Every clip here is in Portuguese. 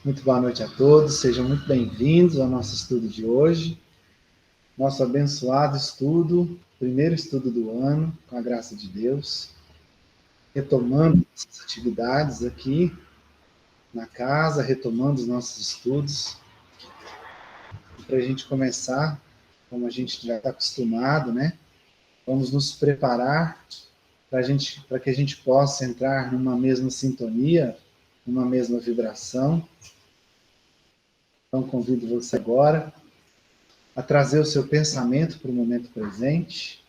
Muito boa noite a todos, sejam muito bem-vindos ao nosso estudo de hoje. Nosso abençoado estudo, primeiro estudo do ano, com a graça de Deus. Retomando nossas atividades aqui na casa, retomando os nossos estudos. Para a gente começar, como a gente já está acostumado, né? Vamos nos preparar para que a gente possa entrar numa mesma sintonia, numa mesma vibração. Então, convido você agora a trazer o seu pensamento para o momento presente.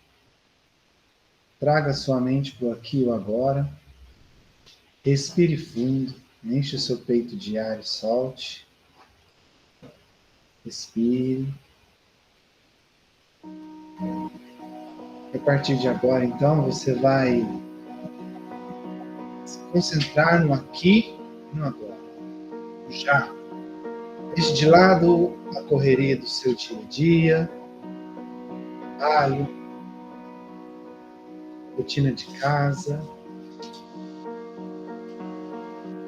Traga a sua mente para o aqui e o agora. Respire fundo, enche o seu peito de ar e solte. Respire. A partir de agora, então, você vai se concentrar no aqui e no agora. Já. Deixe de lado a correria do seu dia a dia, trabalho, rotina de casa.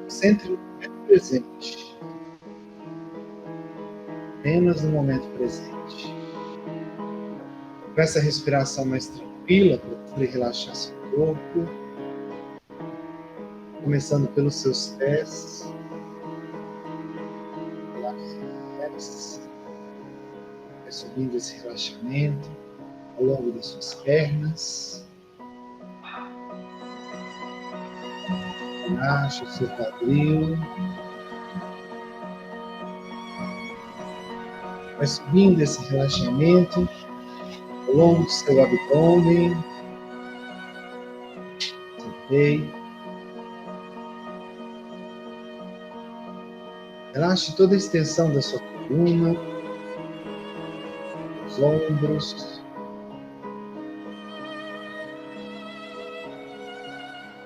Concentre no momento presente. Apenas no momento presente. Com essa respiração mais tranquila, procure relaxar seu corpo. Começando pelos seus pés. Relaxe seus pés. Vai subindo esse relaxamento ao longo das suas pernas. Relaxe o seu quadril. Vai subindo esse relaxamento ao longo do seu abdômen, seu peito. Relaxe toda a extensão da sua coluna, os ombros.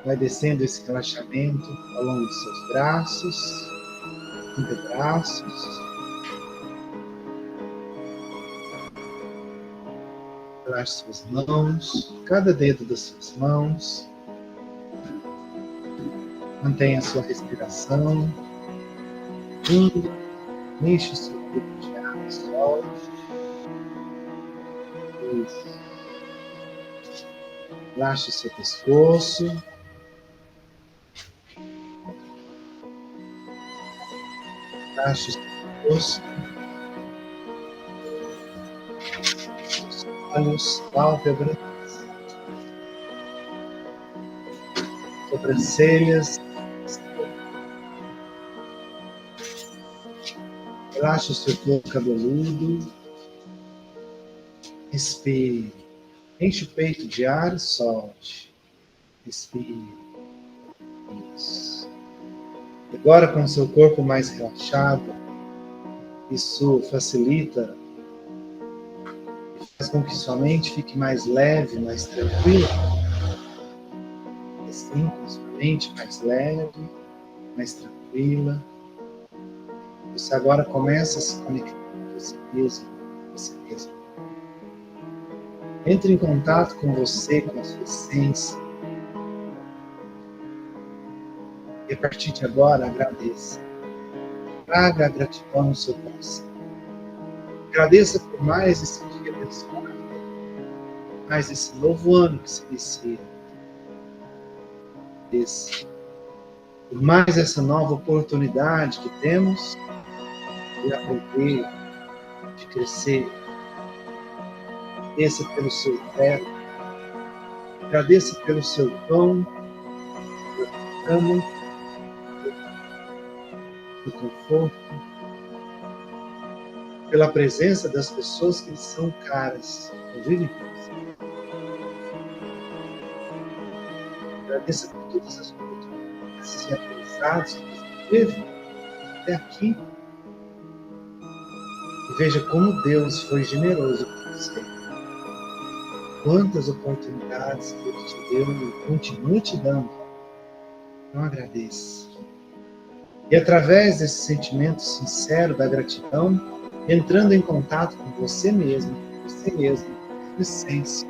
Vai descendo esse relaxamento ao longo dos seus braços, antebraços. Relaxe suas mãos, cada dedo das suas mãos. Mantenha a sua respiração. Fundo, enche o seu peito de ar e solte. Isso. Relaxe o seu pescoço. Relaxe o seu pescoço. Os olhos, pálpebras, sobrancelhas. Relaxe o seu couro cabeludo. Respire. Enche o peito de ar e solte. Respire. Isso. Agora, com o seu corpo mais relaxado, isso facilita e faz com que sua mente fique mais leve, mais tranquila. Assim, com sua mente mais leve, mais tranquila. Você agora começa a se conectar com você mesmo, com você mesmo. Entre em contato com você, com a sua essência. E a partir de agora, agradeça. Traga a gratidão no seu coração. Agradeça por mais esse dia abençoado, mais esse novo ano que se inicia. Agradeça por mais essa nova oportunidade que temos de aprender, de crescer. Agradeça pelo seu teto, agradeça pelo seu pão, pela cama, pelo conforto, pela presença das pessoas que são caras, convivem com você. Agradeça por todas as oportunidades e aprendizados que você teve até aqui. E veja como Deus foi generoso com você. Quantas oportunidades que Ele te deu e continua te dando. Então agradeça. E através desse sentimento sincero da gratidão, entrando em contato com você mesmo, com sua essência,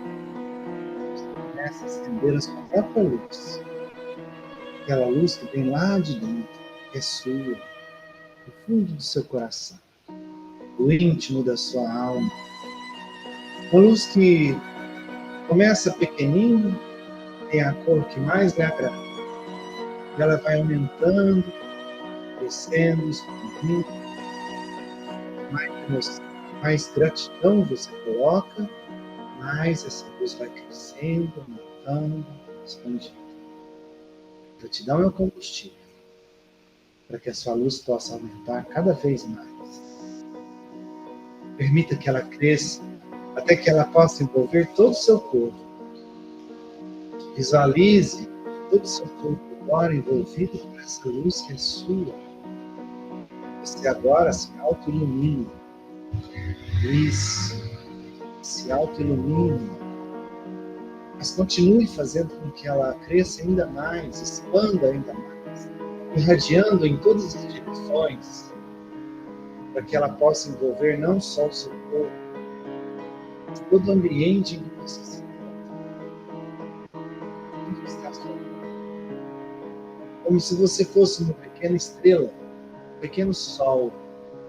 você começa a acender a sua própria luz. aquela luz que vem lá de dentro, que é sua, do fundo do seu coração, do íntimo da sua alma. Uma luz que começa pequenininho, tem a cor que mais lhe agrada. E ela vai aumentando, crescendo, expandindo. Mais gratidão você coloca, mais essa luz vai crescendo, aumentando, expandindo. Gratidão é o combustível para que a sua luz possa aumentar cada vez mais. Permita que ela cresça até que ela possa envolver todo o seu corpo. Visualize todo o seu corpo agora envolvido por essa luz que é sua. Você agora se auto-ilumina. Isso. Se auto-ilumine. Mas continue fazendo com que ela cresça ainda mais, expanda ainda mais, irradiando em todas as direções, para que ela possa envolver não só o seu corpo, mas todo o ambiente em que você se encontra. Como se você fosse uma pequena estrela, um pequeno sol,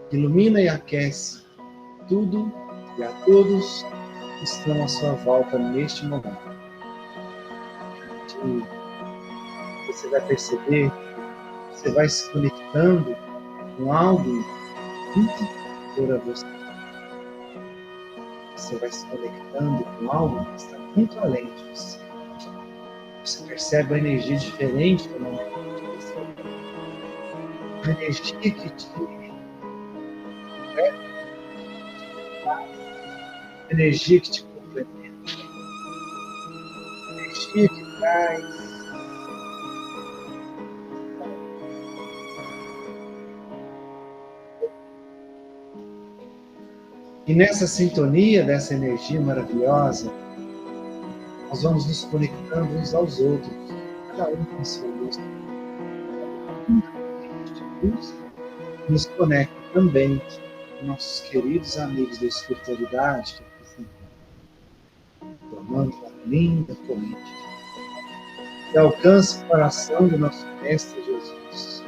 que ilumina e aquece tudo e a todos que estão à sua volta neste momento. E você vai perceber, você vai se conectando com algo muito superior a você. Você vai se conectando com algo que está muito além de você. Você percebe uma energia diferente do momento de você. Uma energia que te energia que te complementa, energia que traz e nessa sintonia dessa energia maravilhosa, nós vamos nos conectando uns aos outros, cada um com a sua luz. Nos conecta também com nossos queridos amigos da espiritualidade, formando uma linda corrente que alcança o coração do nosso Mestre Jesus.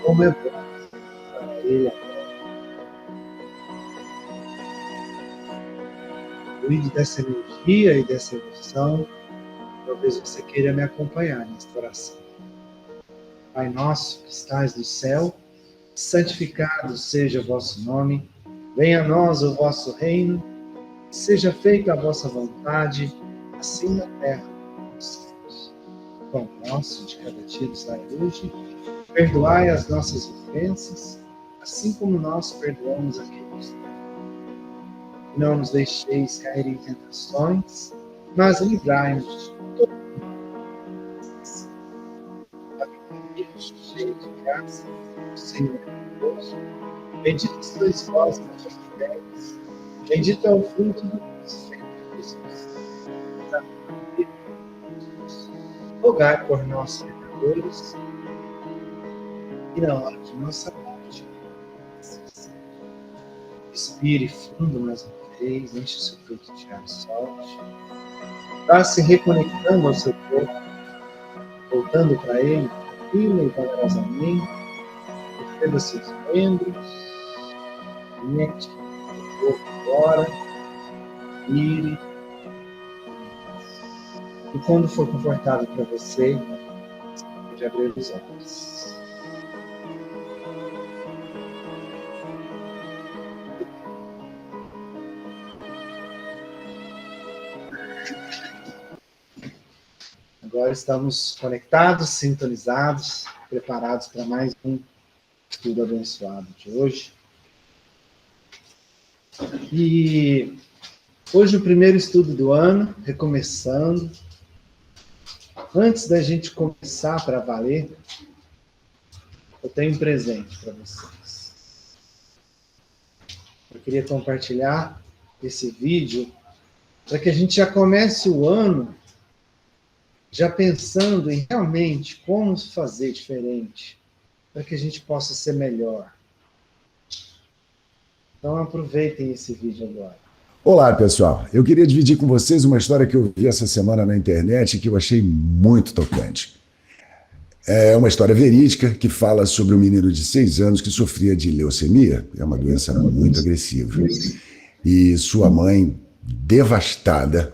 Como é bom para Ele agora. Cuide dessa energia e dessa emoção. Talvez você queira me acompanhar nesta oração. Pai nosso que estais no céu, santificado seja o vosso nome. Venha a nós o vosso reino. Seja feita a vossa vontade, assim na terra como nos céus. O pão nosso de cada dia nos dai hoje. Perdoai as nossas ofensas, assim como nós perdoamos a quem nos deve. Não nos deixeis cair em tentações, mas livrai-nos de todo mal. Cheio de graça, o Senhor é convosco. Bendito sois vós entre as mulheres, bendito é o fruto do vosso ventre, Jesus. Santa Maria, Jesus, rogai por nós, pecadores, e na hora de nossa morte. Respire fundo mais uma vez, enche o seu peito de ar, solte. Vá se reconectando ao seu corpo, voltando para ele, tranquila e vagarosamente. Perceba seus membros, mente, o corpo agora, respire. E quando for confortável para você, pode abrir os olhos. Agora estamos conectados, sintonizados, preparados para mais um estudo abençoado de hoje. E hoje o primeiro estudo do ano, recomeçando. Antes da gente começar para valer, eu tenho um presente para vocês. Eu queria compartilhar esse vídeo para que a gente já comece o ano já pensando em realmente como fazer diferente, para que a gente possa ser melhor. Então aproveitem esse vídeo agora. Olá, pessoal. Eu queria dividir com vocês uma história que eu vi essa semana na internet e que eu achei muito tocante. É uma história verídica que fala sobre um menino de 6 anos que sofria de leucemia, é uma doença muito agressiva. E sua mãe, devastada,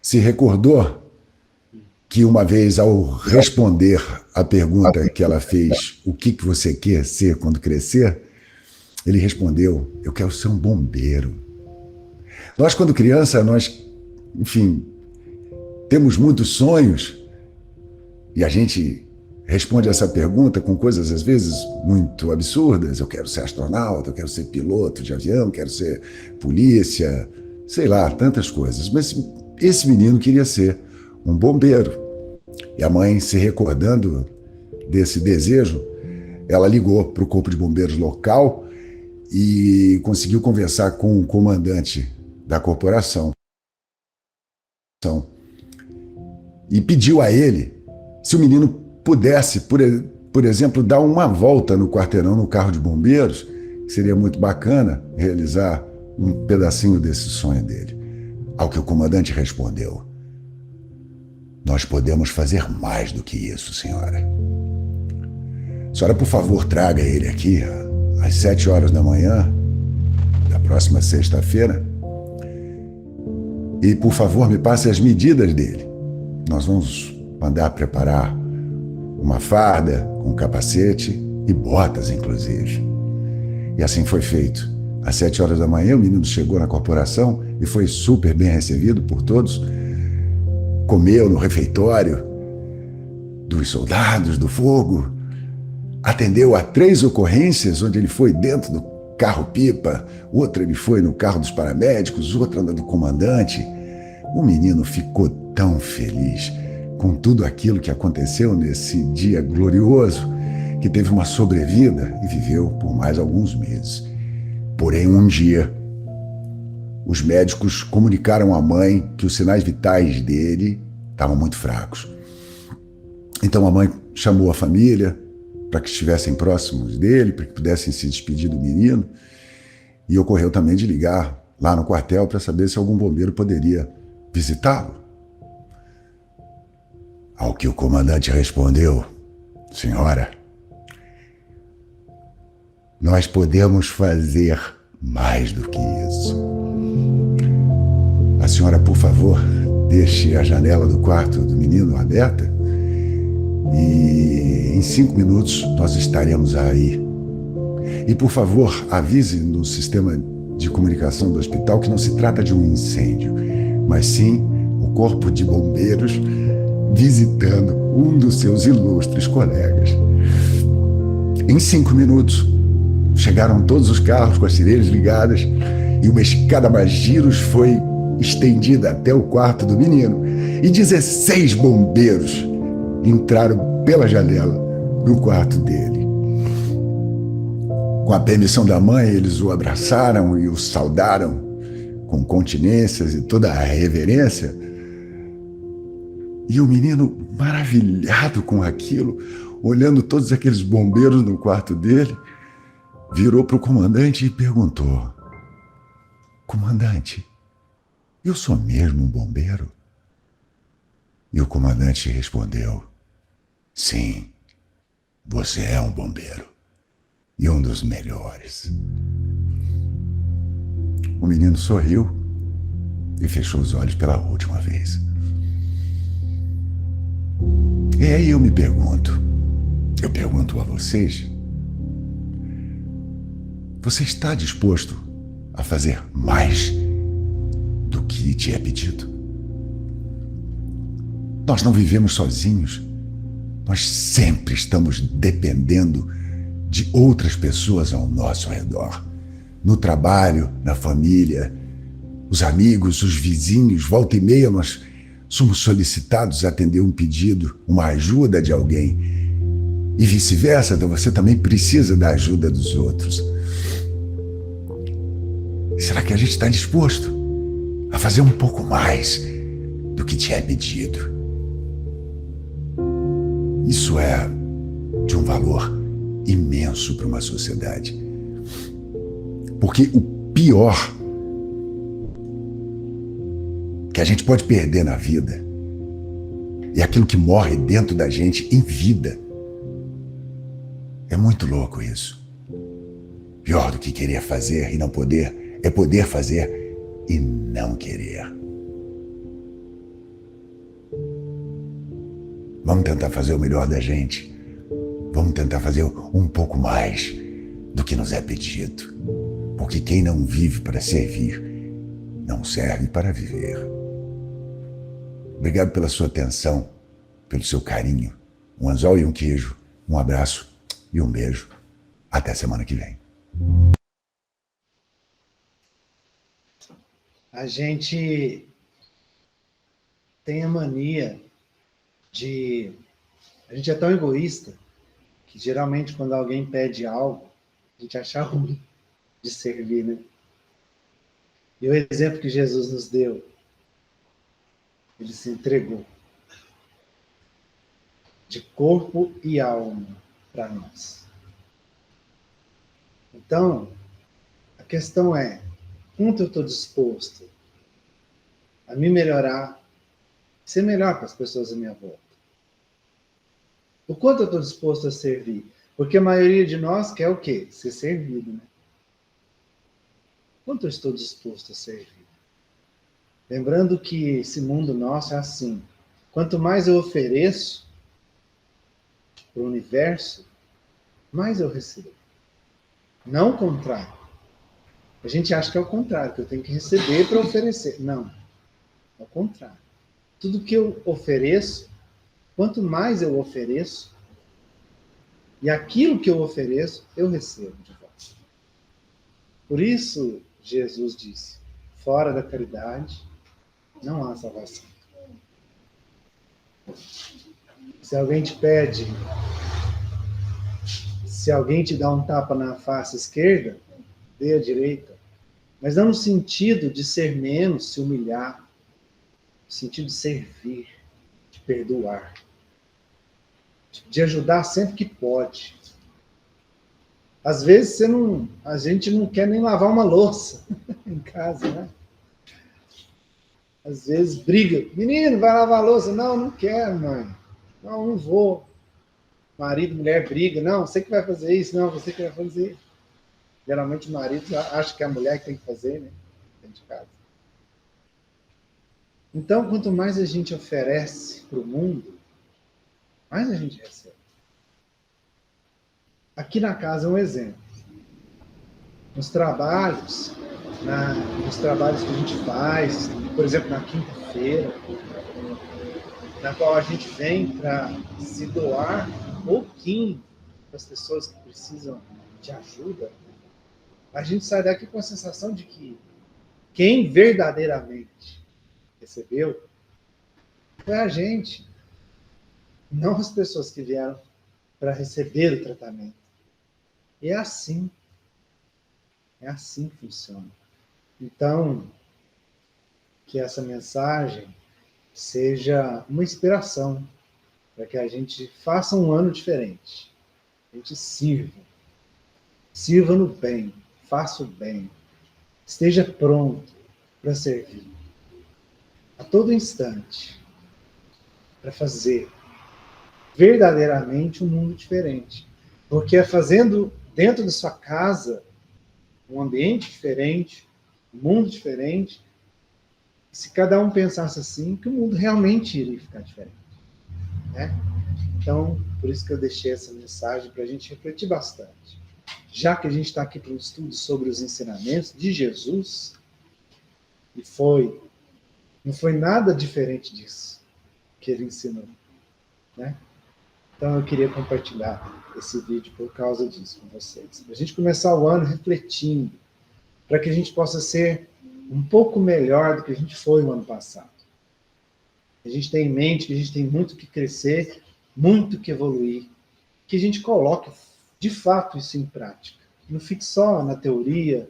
se recordou que uma vez, ao responder a pergunta que ela fez, o que você quer ser quando crescer, ele respondeu, eu quero ser um bombeiro. Nós, quando criança, enfim, temos muitos sonhos e a gente responde essa pergunta com coisas, às vezes, muito absurdas. Eu quero ser astronauta, eu quero ser piloto de avião, quero ser polícia, sei lá, tantas coisas. Mas esse menino queria ser um bombeiro. E a mãe, se recordando desse desejo, ela ligou para o corpo de bombeiros local e conseguiu conversar com o comandante da corporação e pediu a ele se o menino pudesse, por exemplo, dar uma volta no quarteirão no carro de bombeiros, que seria muito bacana realizar um pedacinho desse sonho dele. Ao que o comandante respondeu, nós podemos fazer mais do que isso, senhora. Senhora, por favor, traga ele aqui às 7 horas da manhã da próxima sexta-feira e, por favor, me passe as medidas dele. Nós vamos mandar preparar uma farda com capacete e botas, inclusive. E assim foi feito. Às 7 horas da manhã, o menino chegou na corporação e foi super bem recebido por todos. Comeu no refeitório dos soldados do fogo, atendeu a 3 ocorrências, onde ele foi dentro do carro-pipa, outra ele foi no carro dos paramédicos, outra do comandante. O menino ficou tão feliz com tudo aquilo que aconteceu nesse dia glorioso, que teve uma sobrevida e viveu por mais alguns meses. Porém, um dia, os médicos comunicaram à mãe que os sinais vitais dele estavam muito fracos. Então a mãe chamou a família para que estivessem próximos dele, para que pudessem se despedir do menino, e ocorreu também de ligar lá no quartel para saber se algum bombeiro poderia visitá-lo. Ao que o comandante respondeu, senhora, nós podemos fazer mais do que isso. A senhora, por favor, deixe a janela do quarto do menino aberta e em 5 minutos nós estaremos aí. E, por favor, avise no sistema de comunicação do hospital que não se trata de um incêndio, mas sim o corpo de bombeiros visitando um dos seus ilustres colegas. Em 5 minutos, chegaram todos os carros com as sirenes ligadas e uma escada mais giros foi estendida até o quarto do menino e 16 bombeiros entraram pela janela no quarto dele. Com a permissão da mãe, eles o abraçaram e o saudaram com continências e toda a reverência. E o menino, maravilhado com aquilo, olhando todos aqueles bombeiros no quarto dele, virou para o comandante e perguntou, comandante, eu sou mesmo um bombeiro? E o comandante respondeu, sim, você é um bombeiro e um dos melhores. O menino sorriu e fechou os olhos pela última vez. E aí eu pergunto a vocês, você está disposto a fazer mais do que te é pedido? Nós não vivemos sozinhos. Nós sempre estamos dependendo de outras pessoas ao nosso redor. No trabalho, na família, os amigos, os vizinhos, volta e meia nós somos solicitados a atender um pedido, uma ajuda de alguém. E vice-versa, então você também precisa da ajuda dos outros. Será que a gente está disposto a fazer um pouco mais do que te é pedido? Isso é de um valor imenso para uma sociedade. Porque o pior que a gente pode perder na vida e aquilo que morre dentro da gente em vida. É muito louco isso. Pior do que querer fazer e não poder é poder fazer e não querer. Vamos tentar fazer o melhor da gente. Vamos tentar fazer um pouco mais do que nos é pedido. Porque quem não vive para servir, não serve para viver. Obrigado pela sua atenção, pelo seu carinho. Um anzol e um queijo, um abraço e um beijo. Até semana que vem. A gente tem a mania de... A gente é tão egoísta que geralmente quando alguém pede algo, a gente acha ruim de servir, né? E o exemplo que Jesus nos deu, ele se entregou de corpo e alma para nós. Então, a questão é, quanto eu estou disposto a me melhorar, ser melhor para as pessoas à minha volta? O quanto eu estou disposto a servir? Porque a maioria de nós quer o quê? Ser servido, né? Quanto eu estou disposto a servir? Lembrando que esse mundo nosso é assim. Quanto mais eu ofereço para o universo, mais eu recebo. Não o contrário. A gente acha que é o contrário, que eu tenho que receber para oferecer. Não. É o contrário. Tudo que eu ofereço, quanto mais eu ofereço, e aquilo que eu ofereço, eu recebo de volta. Por isso, Jesus disse, fora da caridade, não há salvação. Se alguém te pede, se alguém te dá um tapa na face esquerda, dê a direita. Mas não no sentido de ser menos, se humilhar, no sentido de servir, de perdoar, de ajudar sempre que pode. Às vezes a gente não quer nem lavar uma louça em casa, né? Às vezes briga. Menino, vai lavar a louça? Não, não quero, mãe. Não, não vou. Marido, mulher briga. Não, você que vai fazer isso. Não, você que vai fazer. Geralmente o marido acha que é a mulher que tem que fazer, né? Dentro de casa. Então, quanto mais a gente oferece para o mundo, mais a gente recebe. Aqui na casa é um exemplo. Nos trabalhos que a gente faz, por exemplo, na quinta-feira, na qual a gente vem para se doar um pouquinho para as pessoas que precisam de ajuda, a gente sai daqui com a sensação de que quem verdadeiramente recebeu foi a gente, não as pessoas que vieram para receber o tratamento. E é assim que funciona. Então, que essa mensagem seja uma inspiração para que a gente faça um ano diferente. A gente sirva no bem, faça o bem, esteja pronto para servir a todo instante, para fazer verdadeiramente um mundo diferente. Porque é fazendo dentro da sua casa um ambiente diferente, um mundo diferente. Se cada um pensasse assim, que o mundo realmente iria ficar diferente. Né? Então, por isso que eu deixei essa mensagem para a gente refletir bastante. Já que a gente está aqui para um estudo sobre os ensinamentos de Jesus, e não foi nada diferente disso que ele ensinou. Né? Então, eu queria compartilhar esse vídeo por causa disso com vocês. Para a gente começar o ano refletindo, para que a gente possa ser um pouco melhor do que a gente foi no ano passado. A gente tem em mente que a gente tem muito que crescer, muito que evoluir, que a gente coloque, de fato, isso em prática. Não fique só na teoria,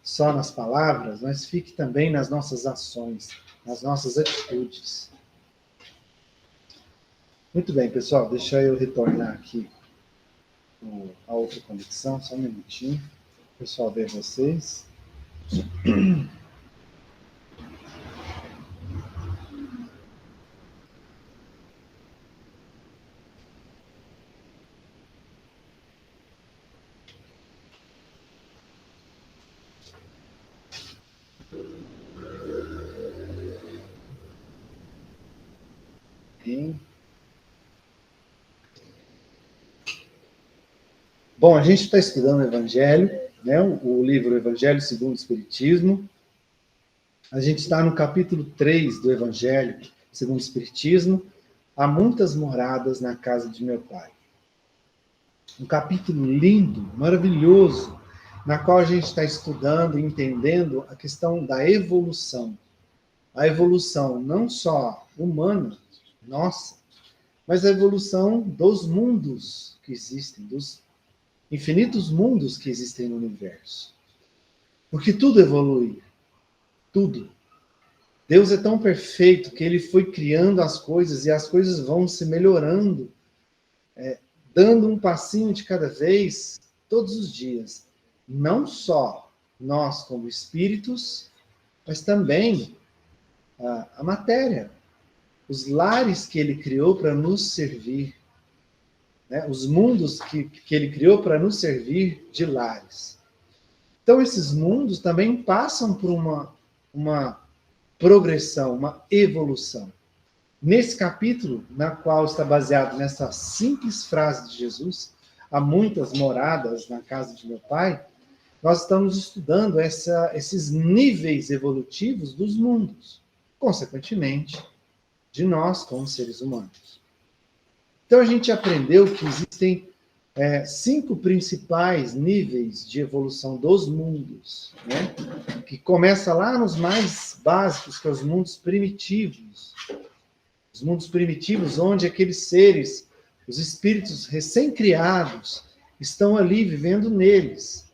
só nas palavras, mas fique também nas nossas ações, nas nossas atitudes. Muito bem, pessoal, deixa eu retornar aqui a outra conexão, só um minutinho, o pessoal ver vocês. Amém. Bom, a gente está estudando o Evangelho, né? O livro Evangelho segundo o Espiritismo. A gente está no capítulo 3 do Evangelho segundo o Espiritismo. Há muitas moradas na casa de meu Pai. Um capítulo lindo, maravilhoso, na qual a gente está estudando e entendendo a questão da evolução. A evolução não só humana, nossa, mas a evolução dos mundos que existem, dos infinitos mundos que existem no universo. Porque tudo evolui. Tudo. Deus é tão perfeito que ele foi criando as coisas e as coisas vão se melhorando, dando um passinho de cada vez, todos os dias. Não só nós como espíritos, mas também a matéria. Os lares que ele criou para nos servir. Né? Os mundos que ele criou para nos servir de lares. Então, esses mundos também passam por uma progressão, uma evolução. Nesse capítulo, na qual está baseado nessa simples frase de Jesus, há muitas moradas na casa de meu Pai, nós estamos estudando esses níveis evolutivos dos mundos, consequentemente, de nós como seres humanos. Então, a gente aprendeu que existem 5 principais níveis de evolução dos mundos, né? Que começa lá nos mais básicos, que são os mundos primitivos. Os mundos primitivos, onde aqueles seres, os espíritos recém-criados, estão ali, vivendo neles.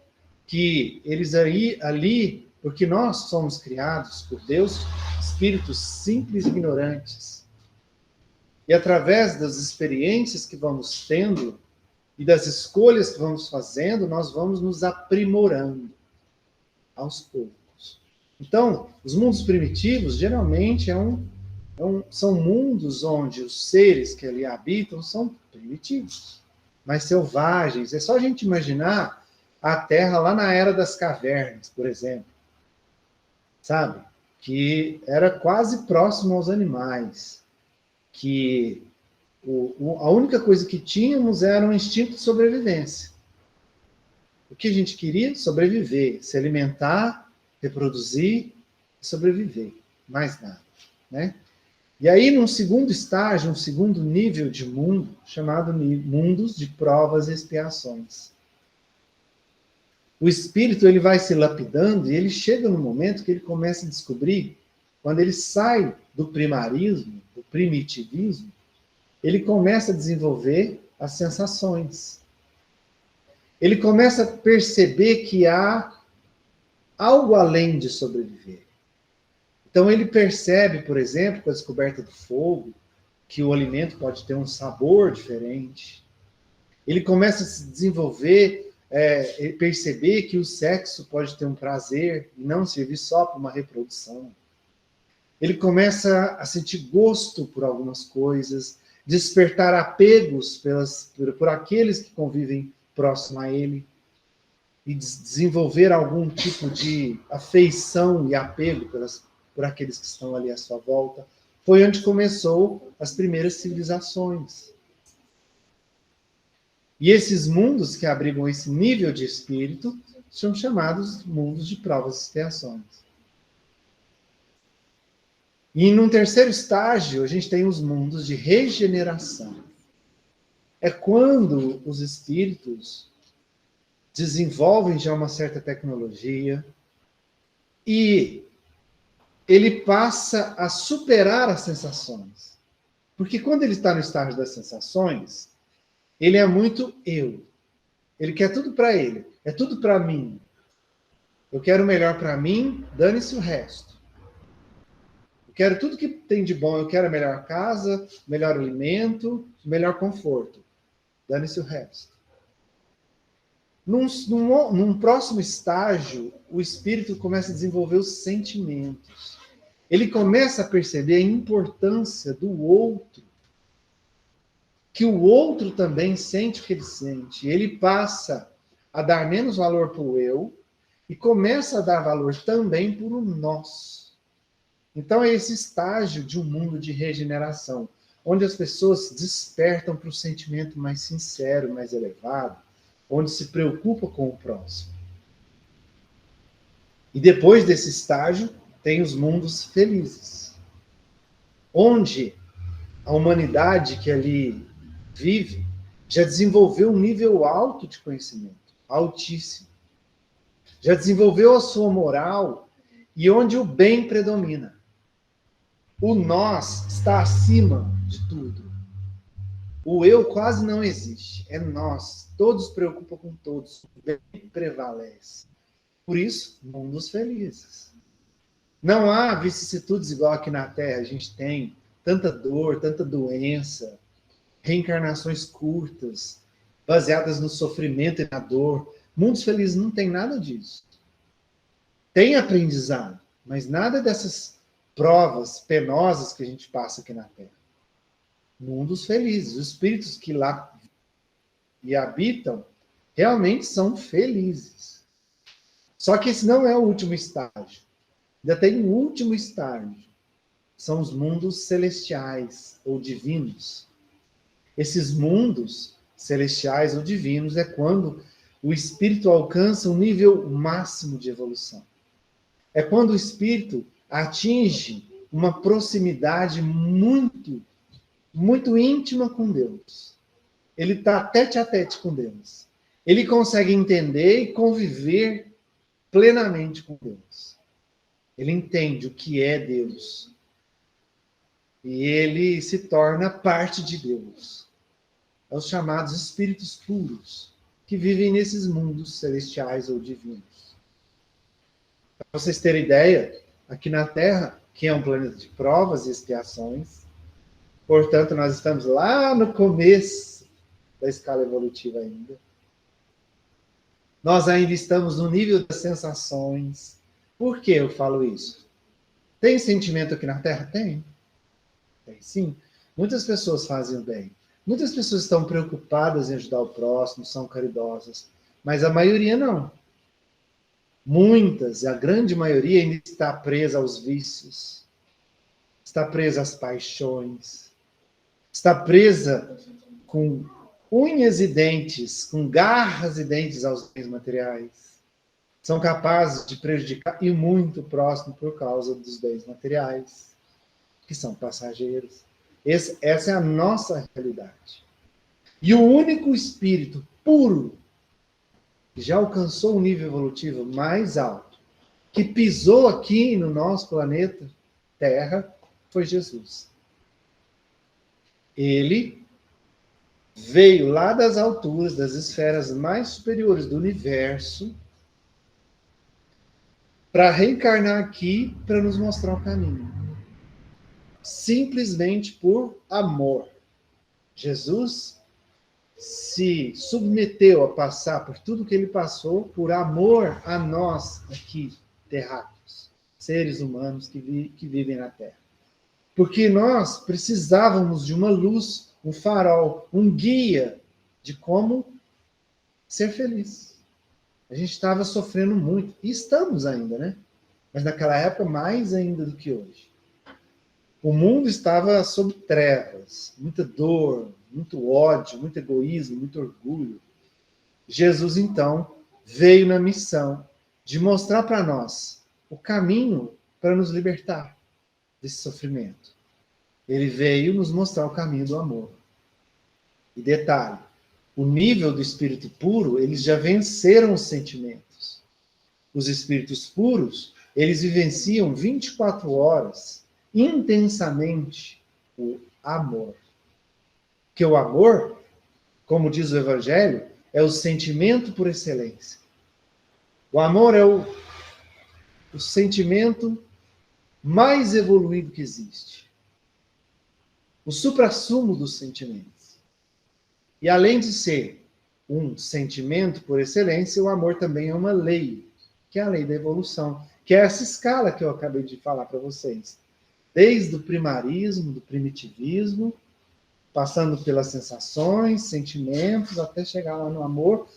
Que eles ali, porque nós somos criados por Deus, espíritos simples e ignorantes. E através das experiências que vamos tendo, e das escolhas que vamos fazendo, nós vamos nos aprimorando aos poucos. Então, os mundos primitivos, geralmente, são mundos onde os seres que ali habitam são primitivos, mais selvagens. É só a gente imaginar a Terra lá na Era das Cavernas, por exemplo. Sabe? Que era quase próximo aos animais. Que a única coisa que tínhamos era um instinto de sobrevivência. O que a gente queria? Sobreviver, se alimentar, reproduzir e sobreviver. Mais nada. Né? E aí, num segundo estágio, um segundo nível de mundo, chamado mundos de provas e expiações. O espírito ele vai se lapidando e ele chega no momento que ele começa a descobrir, quando ele sai do primarismo, do primitivismo, ele começa a desenvolver as sensações. Ele começa a perceber que há algo além de sobreviver. Então ele percebe, por exemplo, com a descoberta do fogo, que o alimento pode ter um sabor diferente. Ele começa a se desenvolver, perceber que o sexo pode ter um prazer e não servir só para uma reprodução. Ele começa a sentir gosto por algumas coisas, despertar apegos por aqueles que convivem próximo a ele e desenvolver algum tipo de afeição e apego por aqueles que estão ali à sua volta. Foi onde começou as primeiras civilizações. E esses mundos que abrigam esse nível de espírito são chamados mundos de provas e expiações. E num terceiro estágio, a gente tem os mundos de regeneração. É quando os espíritos desenvolvem já uma certa tecnologia e ele passa a superar as sensações. Porque quando ele está no estágio das sensações, ele é muito eu. Ele quer tudo para ele. É tudo para mim. Eu quero o melhor para mim, dane-se o resto. Eu quero tudo que tem de bom. Eu quero a melhor casa, melhor alimento, melhor conforto. Dane-se o resto. Num próximo estágio, o espírito começa a desenvolver os sentimentos. Ele começa a perceber a importância do outro. Que o outro também sente o que ele sente. Ele passa a dar menos valor para o eu e começa a dar valor também para o nós. Então é esse estágio de um mundo de regeneração, onde as pessoas despertam para o sentimento mais sincero, mais elevado, onde se preocupa com o próximo. E depois desse estágio, tem os mundos felizes, onde a humanidade que ali vive já desenvolveu um nível alto de conhecimento, altíssimo. Já desenvolveu a sua moral e onde o bem predomina. O nós está acima de tudo. O eu quase não existe. É nós. Todos se preocupam com todos. O bem prevalece. Por isso, mundos felizes. Não há vicissitudes igual aqui na Terra. A gente tem tanta dor, tanta doença, reencarnações curtas, baseadas no sofrimento e na dor. Mundos felizes não tem nada disso. Tem aprendizado, mas nada dessas provas penosas que a gente passa aqui na Terra. Mundos felizes. Os espíritos que lá e habitam realmente são felizes. Só que esse não é o último estágio. Ainda tem um último estágio. São os mundos celestiais ou divinos. Esses mundos celestiais ou divinos é quando o espírito alcança um nível máximo de evolução. É quando o espírito atinge uma proximidade muito, muito íntima com Deus. Ele está tete a tete com Deus. Ele consegue entender e conviver plenamente com Deus. Ele entende o que é Deus. E ele se torna parte de Deus. É os chamados espíritos puros, que vivem nesses mundos celestiais ou divinos. Para vocês terem ideia, aqui na Terra, que é um planeta de provas e expiações, portanto, nós estamos lá no começo da escala evolutiva ainda. Nós ainda estamos no nível das sensações. Por que eu falo isso? Tem sentimento aqui na Terra? Tem. Tem sim. Muitas pessoas fazem o bem. Muitas pessoas estão preocupadas em ajudar o próximo, são caridosas. Mas a maioria não. Muitas, a grande maioria, ainda está presa aos vícios. Está presa às paixões. Está presa com unhas e dentes, com garras e dentes aos bens materiais. São capazes de prejudicar e muito o próximo por causa dos bens materiais, que são passageiros. Essa é a nossa realidade. E o único espírito puro que já alcançou um nível evolutivo mais alto, que pisou aqui no nosso planeta Terra, foi Jesus. Ele veio lá das alturas, das esferas mais superiores do universo, para reencarnar aqui, para nos mostrar o caminho. Simplesmente por amor. Jesus se submeteu a passar por tudo que ele passou por amor a nós aqui, terráqueos, seres humanos que vivem na Terra. Porque nós precisávamos de uma luz, um farol, um guia de como ser feliz. A gente estava sofrendo muito, e estamos ainda, né? Mas naquela época mais ainda do que hoje. O mundo estava sob trevas, muita dor, muito ódio, muito egoísmo, muito orgulho. Jesus, então, veio na missão de mostrar para nós o caminho para nos libertar desse sofrimento. Ele veio nos mostrar o caminho do amor. E detalhe, o nível do espírito puro, eles já venceram os sentimentos. Os espíritos puros, eles vivenciam 24 horas intensamente o amor. Que o amor, como diz o Evangelho, é o sentimento por excelência. O amor é o sentimento mais evoluído que existe. O suprassumo dos sentimentos. E além de ser um sentimento por excelência, o amor também é uma lei, que é a lei da evolução, que é essa escala que eu acabei de falar para vocês. Desde o primarismo, do primitivismo, passando pelas sensações, sentimentos, até chegar lá no amor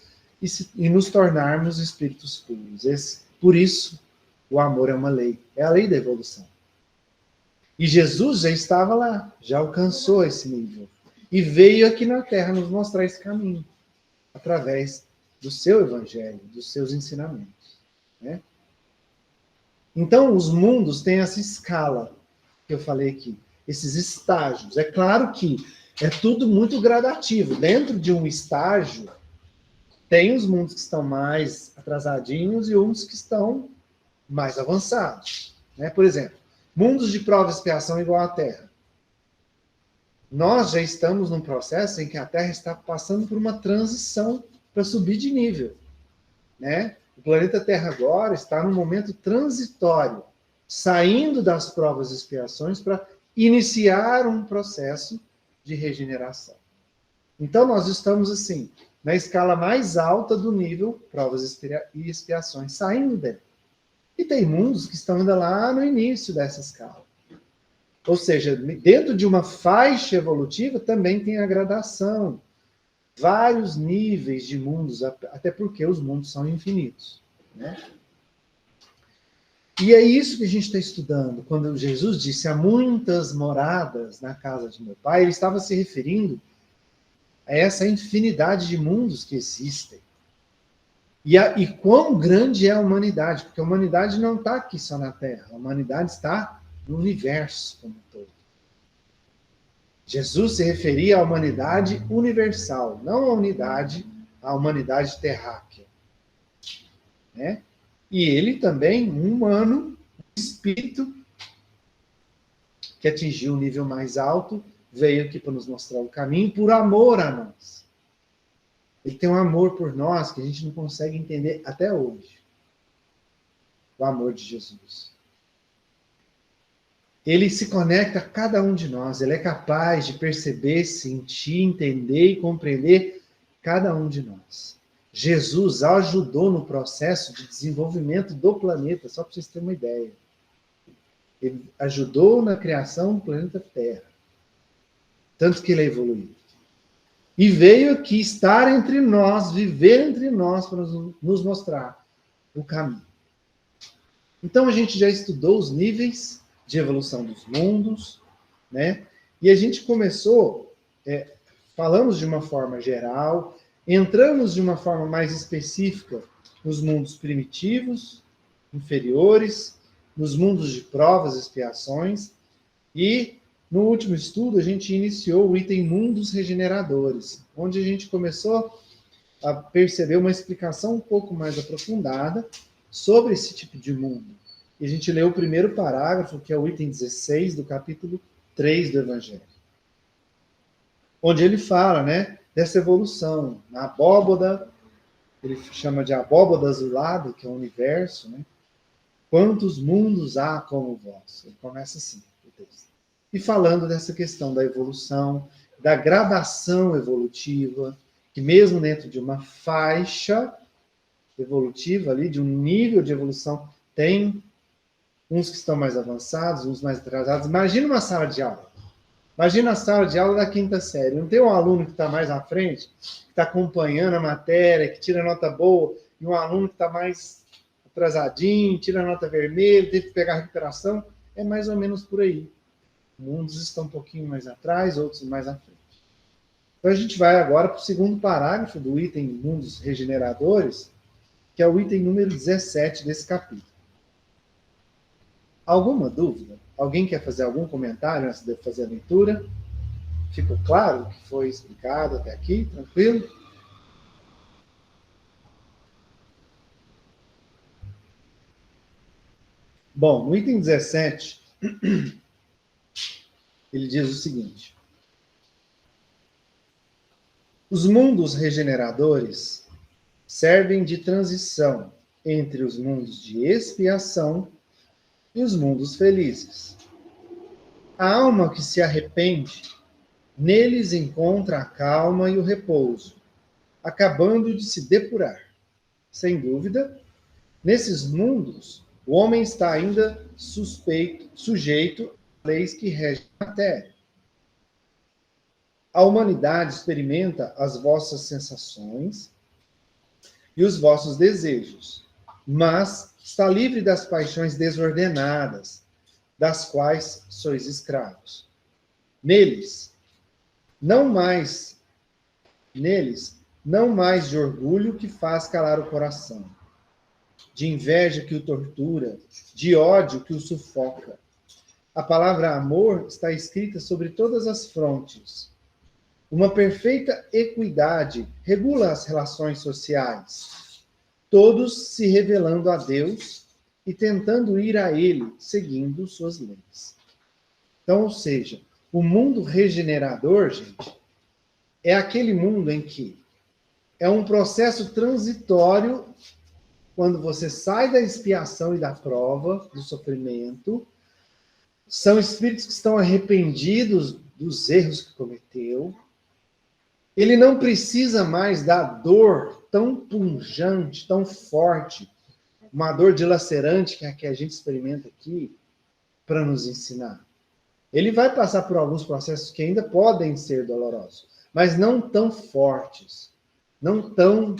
e nos tornarmos espíritos puros. Por isso, o amor é uma lei. É a lei da evolução. E Jesus já estava lá, já alcançou esse nível. E veio aqui na Terra nos mostrar esse caminho, através do seu evangelho, dos seus ensinamentos, né? Então, os mundos têm essa escala que eu falei aqui, esses estágios. É claro que é tudo muito gradativo. Dentro de um estágio, tem os mundos que estão mais atrasadinhos e uns que estão mais avançados, né? Por exemplo, mundos de prova e expiação igual à Terra. Nós já estamos num processo em que a Terra está passando por uma transição para subir de nível, né? O planeta Terra agora está num momento transitório, saindo das provas e expiações para iniciar um processo de regeneração. Então, nós estamos, assim, na escala mais alta do nível provas e expiações, saindo dela. E tem mundos que estão ainda lá no início dessa escala. Ou seja, dentro de uma faixa evolutiva também tem a gradação, vários níveis de mundos, até porque os mundos são infinitos, né? E é isso que a gente está estudando. Quando Jesus disse, há muitas moradas na casa de meu pai, ele estava se referindo a essa infinidade de mundos que existem. E quão grande é a humanidade, porque a humanidade não está aqui só na Terra, a humanidade está no universo como um todo. Jesus se referia à humanidade universal, não à humanidade terráquea, né? E ele também, um humano, um espírito que atingiu um nível mais alto, veio aqui para nos mostrar o caminho por amor a nós. Ele tem um amor por nós que a gente não consegue entender até hoje. O amor de Jesus. Ele se conecta a cada um de nós. Ele é capaz de perceber, sentir, entender e compreender cada um de nós. Jesus ajudou no processo de desenvolvimento do planeta, só para vocês terem uma ideia. Ele ajudou na criação do planeta Terra. Tanto que ele evoluiu. E veio aqui estar entre nós, viver entre nós, para nos mostrar o caminho. Então, a gente já estudou os níveis de evolução dos mundos, né? E a gente começou, falamos de uma forma geral, entramos de uma forma mais específica nos mundos primitivos, inferiores, nos mundos de provas e expiações, e no último estudo, a gente iniciou o item Mundos Regeneradores, onde a gente começou a perceber uma explicação um pouco mais aprofundada sobre esse tipo de mundo. E a gente leu o primeiro parágrafo, que é o item 16 do capítulo 3 do Evangelho, onde ele fala, né, dessa evolução. Na abóboda, ele chama de abóboda azulada, que é o universo, né? Quantos mundos há como vós? Ele começa assim, o texto. E falando dessa questão da evolução, da gradação evolutiva, que mesmo dentro de uma faixa evolutiva ali, de um nível de evolução, tem uns que estão mais avançados, uns mais atrasados. Imagina uma sala de aula. Imagina a sala de aula da quinta série. Não tem um aluno que está mais à frente, que está acompanhando a matéria, que tira nota boa, e um aluno que está mais atrasadinho, tira nota vermelha, teve que pegar a recuperação. É mais ou menos por aí. Mundos estão um pouquinho mais atrás, outros mais à frente. Então a gente vai agora para o segundo parágrafo do item Mundos Regeneradores, que é o item número 17 desse capítulo. Alguma dúvida? Alguém quer fazer algum comentário antes de eu fazer a leitura? Ficou claro o que foi explicado até aqui? Tranquilo? Bom, no item 17, ele diz o seguinte: os mundos regeneradores servem de transição entre os mundos de expiação e os mundos felizes. A alma que se arrepende, neles encontra a calma e o repouso, acabando de se depurar. Sem dúvida, nesses mundos, o homem está ainda sujeito a leis que regem a matéria. A humanidade experimenta as vossas sensações e os vossos desejos, mas está livre das paixões desordenadas, das quais sois escravos. Neles, não mais de orgulho que faz calar o coração, de inveja que o tortura, de ódio que o sufoca. A palavra amor está escrita sobre todas as frontes. Uma perfeita equidade regula as relações sociais, todos se revelando a Deus e tentando ir a Ele, seguindo suas leis. Então, ou seja, o mundo regenerador, gente, é aquele mundo em que é um processo transitório, quando você sai da expiação e da prova, do sofrimento. São espíritos que estão arrependidos dos erros que cometeu. Ele não precisa mais da dor tão punjante, tão forte, uma dor dilacerante que é a que a gente experimenta aqui, para nos ensinar. Ele vai passar por alguns processos que ainda podem ser dolorosos, mas não tão fortes, não tão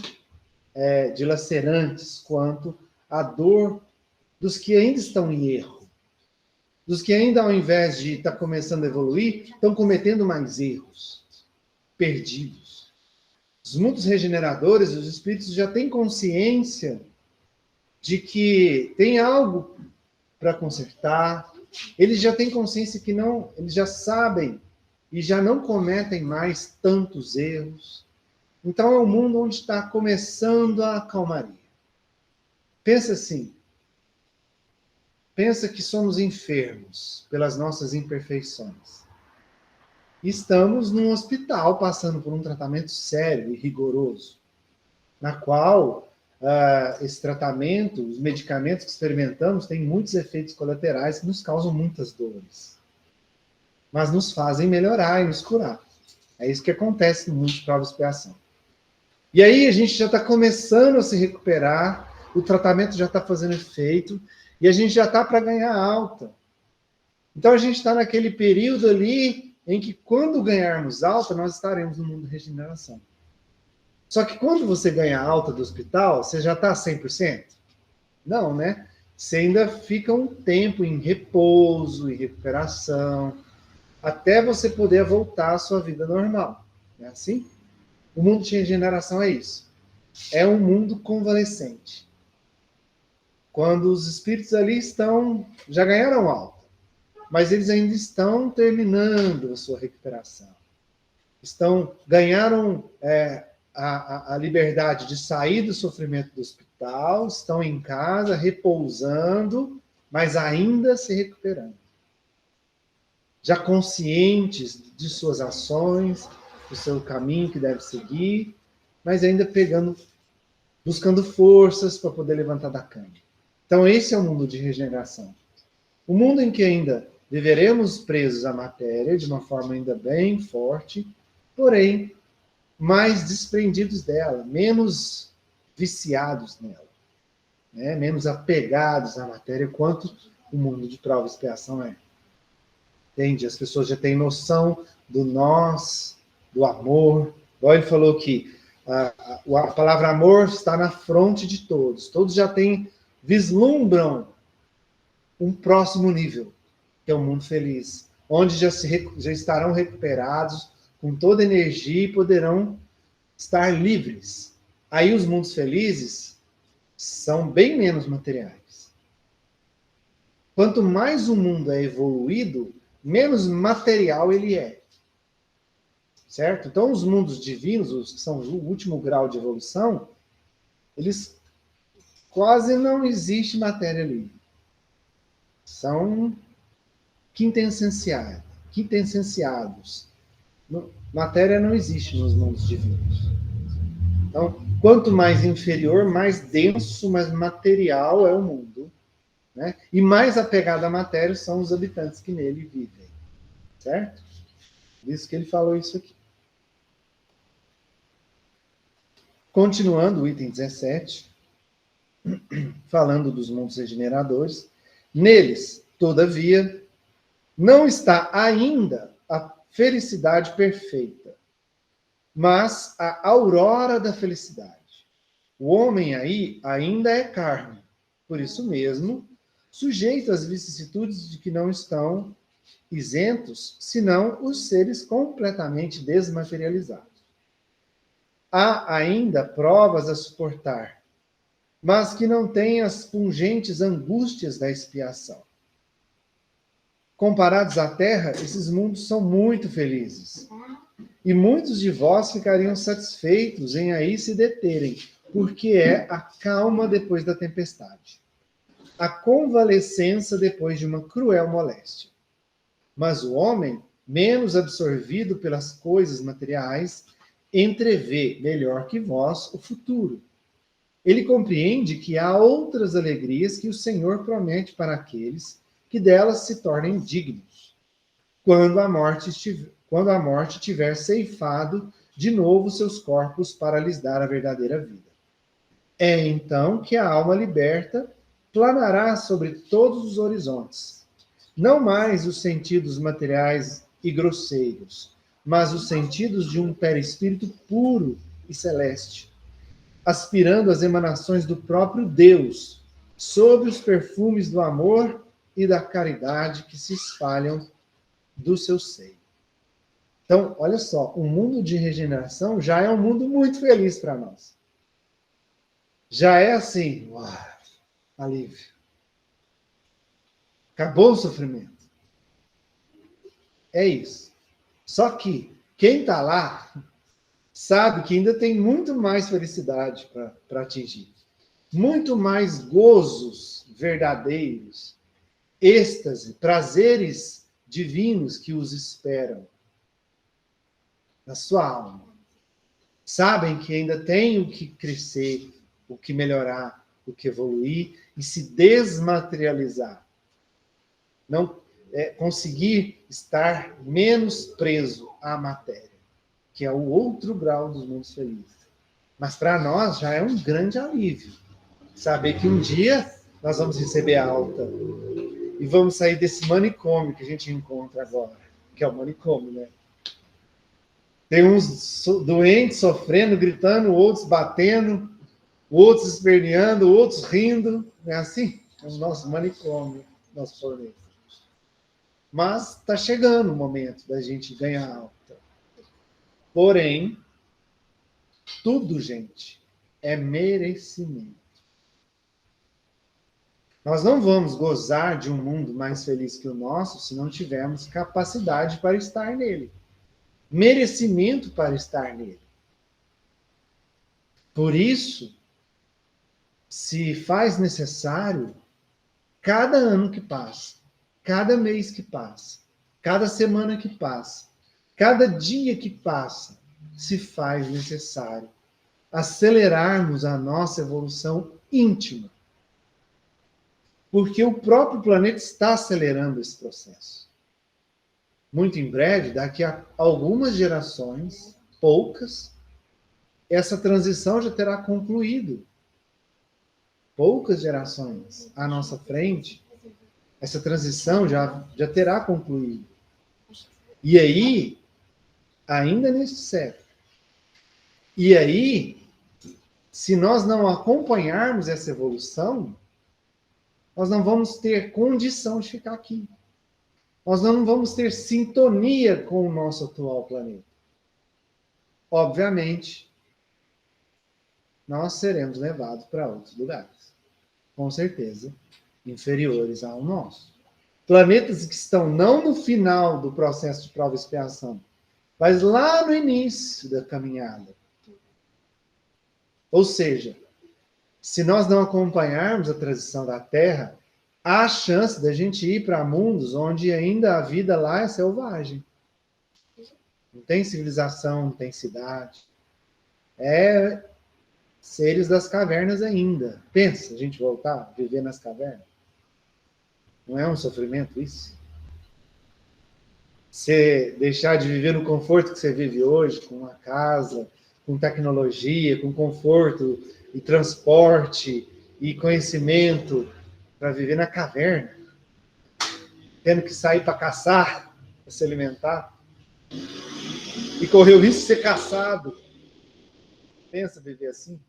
dilacerantes quanto a dor dos que ainda estão em erro, dos que ainda, ao invés de estar começando a evoluir, estão cometendo mais erros, perdidos. Os mundos regeneradores, os espíritos já têm consciência de que tem algo para consertar, eles já têm consciência que não, eles já sabem e já não cometem mais tantos erros. Então é um mundo onde está começando a calmaria. Pensa assim, pensa que somos enfermos pelas nossas imperfeições. Estamos num hospital passando por um tratamento sério e rigoroso, na qual esse tratamento, os medicamentos que experimentamos, têm muitos efeitos colaterais que nos causam muitas dores. Mas nos fazem melhorar e nos curar. É isso que acontece no mundo de prova e expiação. E aí a gente já está começando a se recuperar, o tratamento já está fazendo efeito, e a gente já está para ganhar alta. Então a gente está naquele período ali em que, quando ganharmos alta, nós estaremos no mundo de regeneração. Só que quando você ganha alta do hospital, você já está 100%? Não, né? Você ainda fica um tempo em repouso, em recuperação, até você poder voltar à sua vida normal. Não é assim? O mundo de regeneração é isso. É um mundo convalescente. Quando os espíritos ali já ganharam alta, mas eles ainda estão terminando a sua recuperação. Ganharam a liberdade de sair do sofrimento do hospital, estão em casa, repousando, mas ainda se recuperando. Já conscientes de suas ações, do seu caminho que deve seguir, mas ainda buscando forças para poder levantar da cama. Então esse é o mundo de regeneração. O mundo em que ainda viveremos presos à matéria de uma forma ainda bem forte, porém mais desprendidos dela, menos viciados nela, né? Menos apegados à matéria, quanto o mundo de prova e expiação é. Entende? As pessoas já têm noção do nós, do amor. Igual ele falou que a palavra amor está na fronte de todos. Todos já vislumbram um próximo nível, que é o mundo feliz, onde já estarão recuperados com toda a energia e poderão estar livres. Aí os mundos felizes são bem menos materiais. Quanto mais o mundo é evoluído, menos material ele é. Certo? Então, os mundos divinos, os que são o último grau de evolução, eles quase não existe matéria ali. São quintessenciados. Matéria não existe nos mundos divinos. Então, quanto mais inferior, mais denso, mais material é o mundo, né? E mais apegado à matéria são os habitantes que nele vivem. Certo? Por isso que ele falou isso aqui. Continuando o item 17, falando dos mundos regeneradores, neles, todavia, não está ainda a felicidade perfeita, mas a aurora da felicidade. O homem aí ainda é carne, por isso mesmo, sujeito às vicissitudes de que não estão isentos, senão os seres completamente desmaterializados. Há ainda provas a suportar, mas que não têm as pungentes angústias da expiação. Comparados à Terra, esses mundos são muito felizes. E muitos de vós ficariam satisfeitos em aí se deterem, porque é a calma depois da tempestade, a convalescença depois de uma cruel moléstia. Mas o homem, menos absorvido pelas coisas materiais, entrevê melhor que vós o futuro. Ele compreende que há outras alegrias que o Senhor promete para aqueles que delas se tornem dignos, quando a morte tiver ceifado de novo seus corpos para lhes dar a verdadeira vida. É então que a alma liberta planará sobre todos os horizontes, não mais os sentidos materiais e grosseiros, mas os sentidos de um perispírito puro e celeste, aspirando às emanações do próprio Deus, sob os perfumes do amor e da caridade que se espalham do seu seio. Então, olha só, o mundo de regeneração já é um mundo muito feliz para nós. Já é assim, uau, alívio. Acabou o sofrimento. É isso. Só que quem está lá sabe que ainda tem muito mais felicidade para atingir. Muito mais gozos verdadeiros, êxtase, prazeres divinos que os esperam na sua alma. Sabem que ainda tem o que crescer, o que melhorar, o que evoluir e se desmaterializar. Não conseguir estar menos preso à matéria, que é o outro grau dos mundos felizes. Mas para nós já é um grande alívio saber que um dia nós vamos receber a alta e vamos sair desse manicômio que a gente encontra agora, que é o manicômio, né? Tem uns doentes sofrendo, gritando, outros batendo, outros esperneando, outros rindo. Não é assim? É o nosso manicômio, nosso planeta. Mas está chegando o momento da gente ganhar alta. Porém, tudo, gente, é merecimento. Nós não vamos gozar de um mundo mais feliz que o nosso se não tivermos capacidade para estar nele. Merecimento para estar nele. Por isso, se faz necessário, cada ano que passa, cada mês que passa, cada semana que passa, cada dia que passa, se faz necessário acelerarmos a nossa evolução íntima. Porque o próprio planeta está acelerando esse processo. Muito em breve, daqui a algumas gerações, poucas, essa transição já terá concluído. Poucas gerações à nossa frente, essa transição já terá concluído. E aí, ainda neste século, e aí, se nós não acompanharmos essa evolução, nós não vamos ter condição de ficar aqui. Nós não vamos ter sintonia com o nosso atual planeta. Obviamente, nós seremos levados para outros lugares. Com certeza, inferiores ao nosso. Planetas que estão não no final do processo de prova e expiação, mas lá no início da caminhada. Ou seja, se nós não acompanharmos a transição da Terra, há a chance da gente ir para mundos onde ainda a vida lá é selvagem. Não tem civilização, não tem cidade. É seres das cavernas ainda. Pensa, a gente voltar a viver nas cavernas. Não é um sofrimento isso? Você deixar de viver no conforto que você vive hoje, com uma casa, com tecnologia, com conforto e transporte e conhecimento, para viver na caverna, tendo que sair para caçar, para se alimentar, e correr o risco de ser caçado. Pensa viver assim?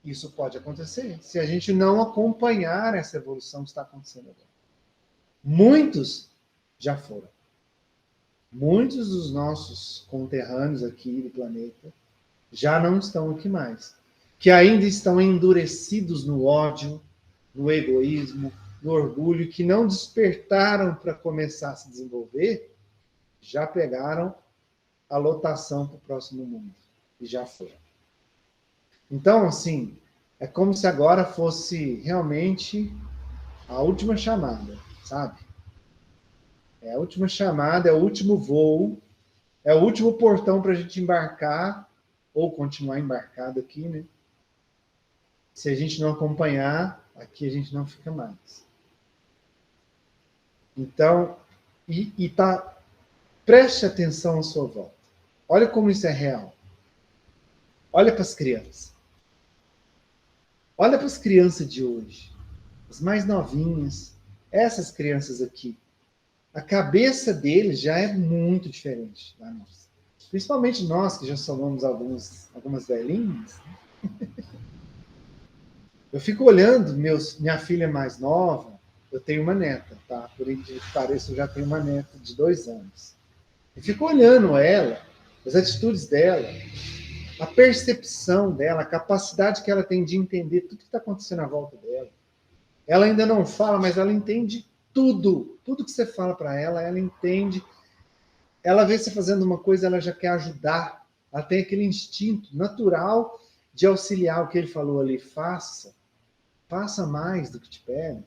Isso pode acontecer se a gente não acompanhar essa evolução que está acontecendo agora. Muitos já foram. Muitos dos nossos conterrâneos aqui do planeta já não estão aqui mais. Que ainda estão endurecidos no ódio, no egoísmo, no orgulho, que não despertaram para começar a se desenvolver, já pegaram a lotação para o próximo mundo. E já foram. Então, assim, é como se agora fosse realmente a última chamada, sabe? É a última chamada, é o último voo, é o último portão para a gente embarcar, ou continuar embarcado aqui, né? Se a gente não acompanhar, aqui a gente não fica mais. Então, preste atenção à sua volta. Olha como isso é real. Olha para as crianças. Olha para as crianças de hoje. As mais novinhas. Essas crianças aqui. A cabeça deles já é muito diferente da nossa. Principalmente nós, que já somos algumas velhinhas. Eu fico olhando, minha filha mais nova, eu tenho uma neta, tá? Por incrível que pareça, eu já tenho uma neta de 2 anos. Eu fico olhando ela, as atitudes dela, a percepção dela, a capacidade que ela tem de entender tudo que está acontecendo à volta dela. Ela ainda não fala, mas ela entende tudo. Tudo que você fala para ela, ela entende. Ela vê você fazendo uma coisa, ela já quer ajudar. Ela tem aquele instinto natural de auxiliar o que ele falou ali. Faça mais do que te pedem.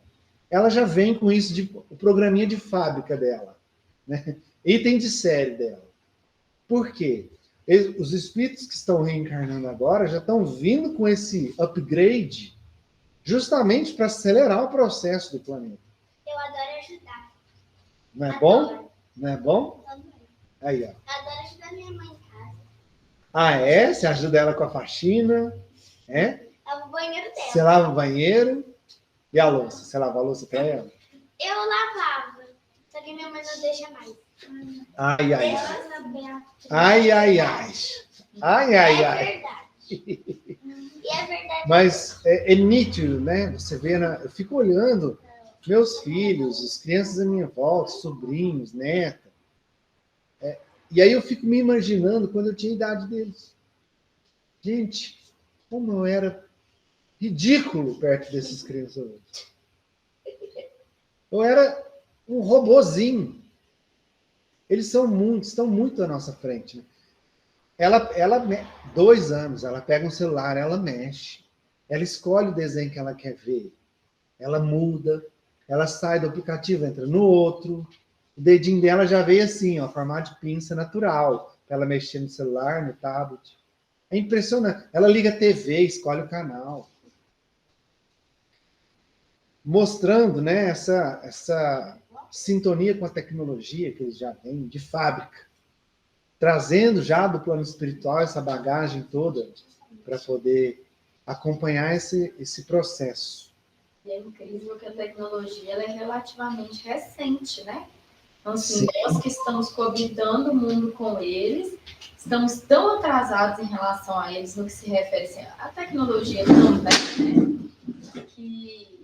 Ela já vem com isso, o programinha de fábrica dela. Né? Item de série dela. Por quê? Os espíritos que estão reencarnando agora já estão vindo com esse upgrade justamente para acelerar o processo do planeta. Eu adoro ajudar. Não é bom? Não é bom? Aí, ó. Eu adoro ajudar minha mãe em casa. Ah, é? Você ajuda ela com a faxina? É? Lavo o banheiro dela. Você lava o banheiro? E a louça? Você lava a louça para ela? Eu lavava. Só que minha mãe não deixa mais. Ai, ai, ai. Ela Ai, ai, ai. Ai, ai, ai. É verdade. E é verdade. Mas é nítido, né? Você vê, eu fico olhando meus filhos, as crianças à minha volta, sobrinhos, neta. E aí eu fico me imaginando quando eu tinha a idade deles. Gente, como eu era ridículo perto desses crianças hoje. Eu era um robozinho. Eles estão muito à nossa frente. Né? Ela 2 anos, ela pega um celular, ela mexe. Ela escolhe o desenho que ela quer ver. Ela muda. Ela sai do aplicativo, entra no outro. O dedinho dela já veio assim, ó, formato de pinça natural. Para ela mexer no celular, no tablet. É impressionante. Ela liga a TV, escolhe o canal. Mostrando, né, essa sintonia com a tecnologia que eles já têm, de fábrica. Trazendo já do plano espiritual essa bagagem toda para poder acompanhar esse processo. E é incrível que a tecnologia ela é relativamente recente, né? Então, assim, nós que estamos coabitando o mundo com eles, estamos tão atrasados em relação a eles no que se refere assim, à tecnologia também, né? Que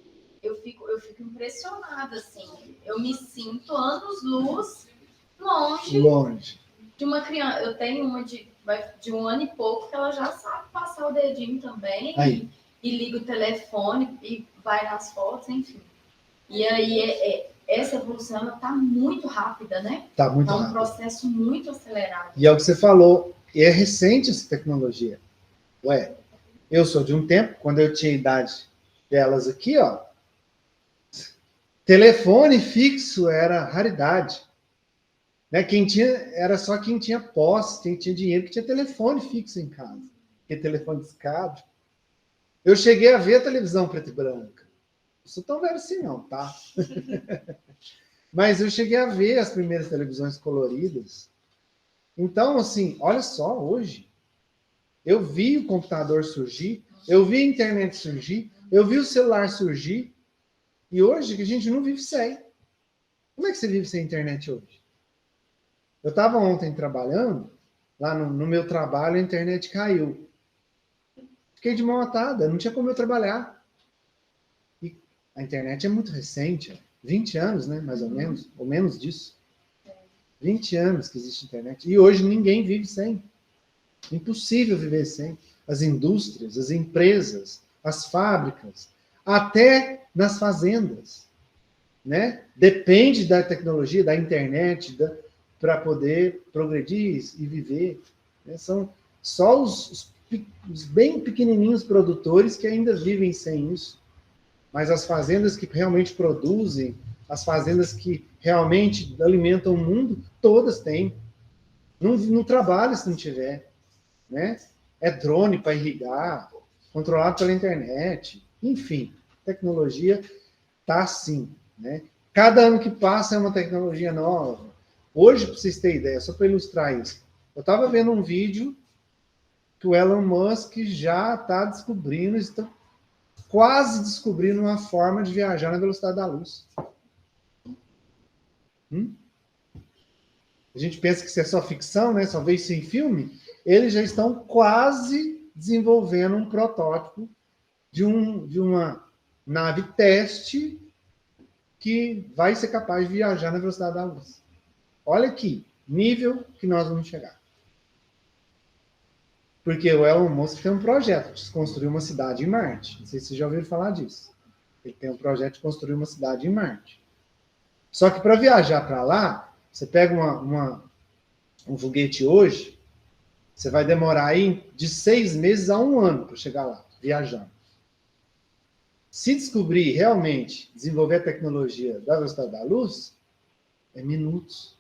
eu fico impressionada, assim. Eu me sinto anos-luz longe de uma criança. Eu tenho uma de 1 ano e pouco que ela já sabe passar o dedinho também e liga o telefone e vai nas fotos, enfim. E aí essa evolução está muito rápida, né? Está muito rápida. É um processo muito acelerado. E é o que você falou, é recente essa tecnologia. Ué, eu sou de um tempo, quando eu tinha a idade delas aqui, ó, telefone fixo era raridade. Né? Era só quem tinha posse, quem tinha dinheiro, que tinha telefone fixo em casa. Porque telefone discado. Eu cheguei a ver a televisão preta e branca. Não sou tão velho assim não, tá? Mas eu cheguei a ver as primeiras televisões coloridas. Então, assim, olha só, hoje, eu vi o computador surgir, eu vi a internet surgir, eu vi o celular surgir, e hoje que a gente não vive sem. Como é que você vive sem internet hoje? Eu estava ontem trabalhando, lá no meu trabalho a internet caiu. Fiquei de mão atada, não tinha como eu trabalhar. E a internet é muito recente, 20 anos, né, mais ou menos disso. 20 anos que existe internet. E hoje ninguém vive sem. Impossível viver sem. As indústrias, as empresas, as fábricas, até nas fazendas, né? Depende da tecnologia, da internet, para poder progredir e viver. Né? São só os bem pequenininhos produtores que ainda vivem sem isso. Mas as fazendas que realmente produzem, as fazendas que realmente alimentam o mundo, todas têm. Não trabalha se não tiver. Né? É drone para irrigar, controlado pela internet. Enfim, tecnologia está assim. Né? Cada ano que passa é uma tecnologia nova. Hoje, para vocês terem ideia, só para ilustrar isso, eu estava vendo um vídeo que o Elon Musk já está descobrindo, está quase descobrindo uma forma de viajar na velocidade da luz. A gente pensa que isso é só ficção, né? Só vê isso em filme. Eles já estão quase desenvolvendo um protótipo de uma nave teste que vai ser capaz de viajar na velocidade da luz. Olha aqui, nível que nós vamos chegar. Porque o Elon Musk tem um projeto de construir uma cidade em Marte. Não sei se vocês já ouviram falar disso. Ele tem um projeto de construir uma cidade em Marte. Só que para viajar para lá, você pega um foguete hoje, você vai demorar aí de 6 meses a 1 ano para chegar lá, viajando. Se descobrir realmente, desenvolver a tecnologia da velocidade da luz, é minutos.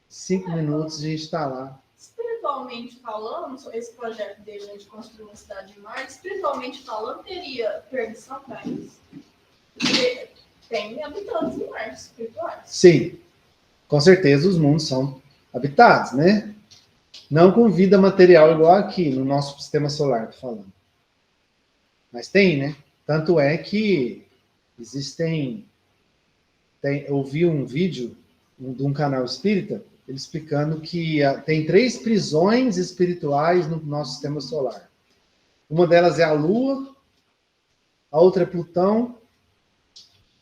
5 minutos a gente está lá. Espiritualmente falando, sobre esse projeto dele de construir uma cidade de Marte, espiritualmente falando, teria permissão para isso? Porque tem habitantes em Marte espirituais. Sim, com certeza os mundos são habitados, né? Não com vida material igual aqui, no nosso sistema solar, tô falando. Mas tem, né? Tanto é que existem... eu vi um vídeo de um canal espírita, ele explicando que tem 3 prisões espirituais no nosso sistema solar. Uma delas é a Lua, a outra é Plutão,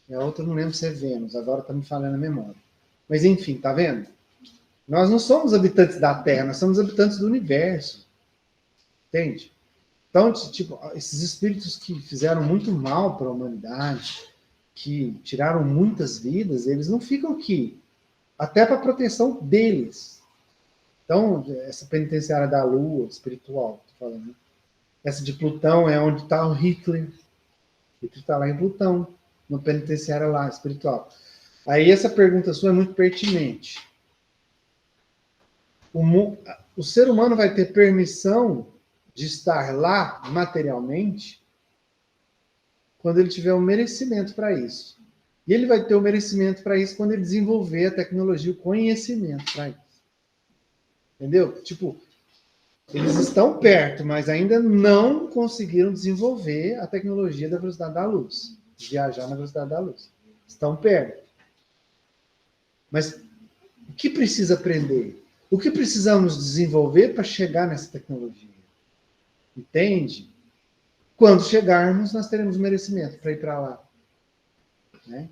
e a outra não lembro se é Vênus, agora está me falando a memória. Mas enfim, tá vendo? Nós não somos habitantes da Terra, nós somos habitantes do universo. Entende? Então, tipo, esses espíritos que fizeram muito mal para a humanidade, que tiraram muitas vidas, eles não ficam aqui. Até para a proteção deles. Então, essa penitenciária da Lua, espiritual, tô falando, né? Essa de Plutão é onde está o Hitler. O Hitler está lá em Plutão, no penitenciário lá, espiritual. Aí essa pergunta sua é muito pertinente. O ser humano vai ter permissão de estar lá materialmente quando ele tiver um merecimento para isso. E ele vai ter o merecimento para isso quando ele desenvolver a tecnologia, o conhecimento para isso. Entendeu? Tipo, eles estão perto, mas ainda não conseguiram desenvolver a tecnologia da velocidade da luz. Viajar na velocidade da luz. Estão perto. Mas o que precisa aprender? O que precisamos desenvolver para chegar nessa tecnologia? Entende? Quando chegarmos, nós teremos merecimento para ir para lá. Né?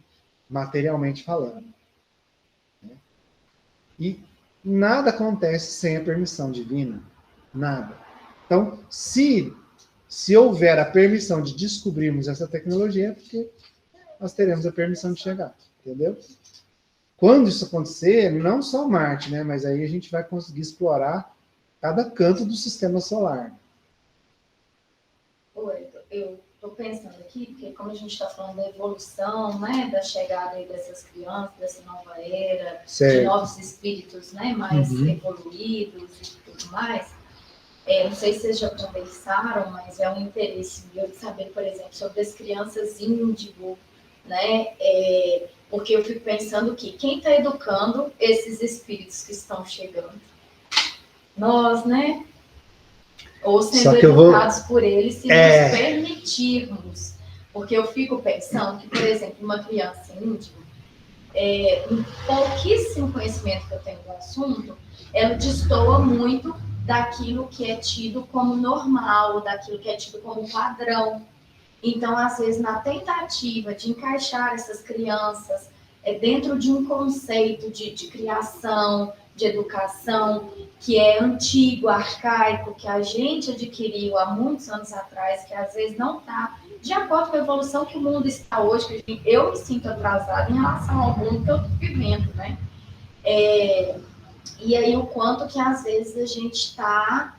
Materialmente falando. Né? E nada acontece sem a permissão divina. Nada. Então, se houver a permissão de descobrirmos essa tecnologia, é porque nós teremos a permissão de chegar. Entendeu? Quando isso acontecer, não só Marte, né? Mas aí a gente vai conseguir explorar cada canto do sistema solar. Oi, eu estou pensando aqui, porque como a gente está falando da evolução, né, da chegada aí dessas crianças, dessa nova era, Certo. de novos espíritos, né, mais evoluídos e tudo mais, não sei se vocês já conversaram, mas é um interesse meu de saber, por exemplo, sobre as crianças índigo, né, porque eu fico pensando que quem está educando esses espíritos que estão chegando? Nós, né? Ou sendo educados por eles, se nos permitirmos. Porque eu fico pensando que, por exemplo, uma criança índigo, um pouquíssimo conhecimento que eu tenho do assunto, ela destoa muito daquilo que é tido como normal, daquilo que é tido como padrão. Então, às vezes, na tentativa de encaixar essas crianças dentro de um conceito de criação, de educação, que é antigo, arcaico, que a gente adquiriu há muitos anos atrás, que às vezes não está de acordo com a evolução que o mundo está hoje, que eu me sinto atrasada em relação ao mundo que eu estou vivendo, né? E aí o quanto que às vezes a gente está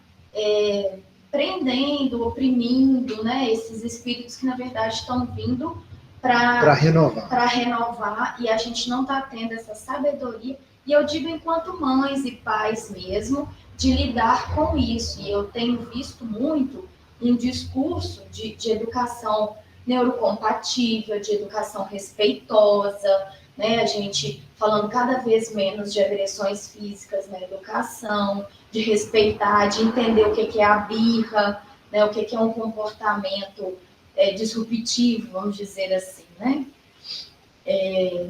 prendendo, oprimindo, né, esses espíritos que na verdade estão vindo para renovar, e a gente não está tendo essa sabedoria, e eu digo enquanto mães e pais mesmo, de lidar com isso. E eu tenho visto muito um discurso de educação neurocompatível, de educação respeitosa, né? A gente falando cada vez menos de agressões físicas na educação, de respeitar, de entender o que é a birra, né? O que é um comportamento disruptivo, vamos dizer assim, né?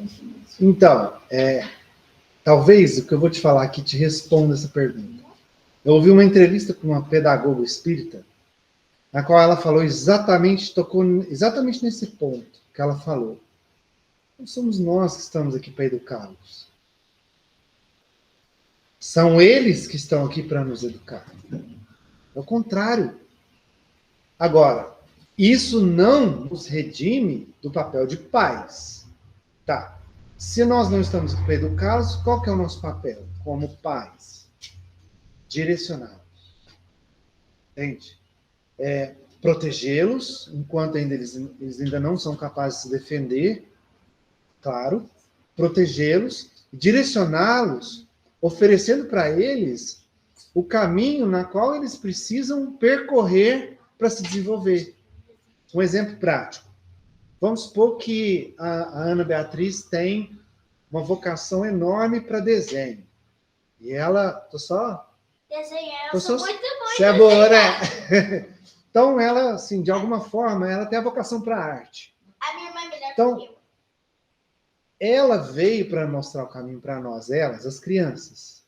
Enfim. Então, talvez o que eu vou te falar aqui te responda essa pergunta. Eu ouvi uma entrevista com uma pedagoga espírita, na qual ela falou tocou exatamente nesse ponto que ela falou. Não somos nós que estamos aqui para educá-los. São eles que estão aqui para nos educar. É o contrário. Agora, isso não nos redime do papel de pais. Tá. Se nós não estamos aqui para educá-los, qual que é o nosso papel como pais? Direcioná-los. Entende? Protegê-los, enquanto eles ainda não são capazes de se defender, claro, protegê-los, direcioná-los, oferecendo para eles o caminho na qual eles precisam percorrer para se desenvolver. Um exemplo prático. Vamos supor que a Ana Beatriz tem uma vocação enorme para desenho. E ela... Desenhar, eu sou muito boa. Você é boa, né? Então, ela, assim, de alguma forma, ela tem a vocação para a arte. A minha mãe é melhor Então, que eu. Ela veio para mostrar o caminho para nós, as crianças.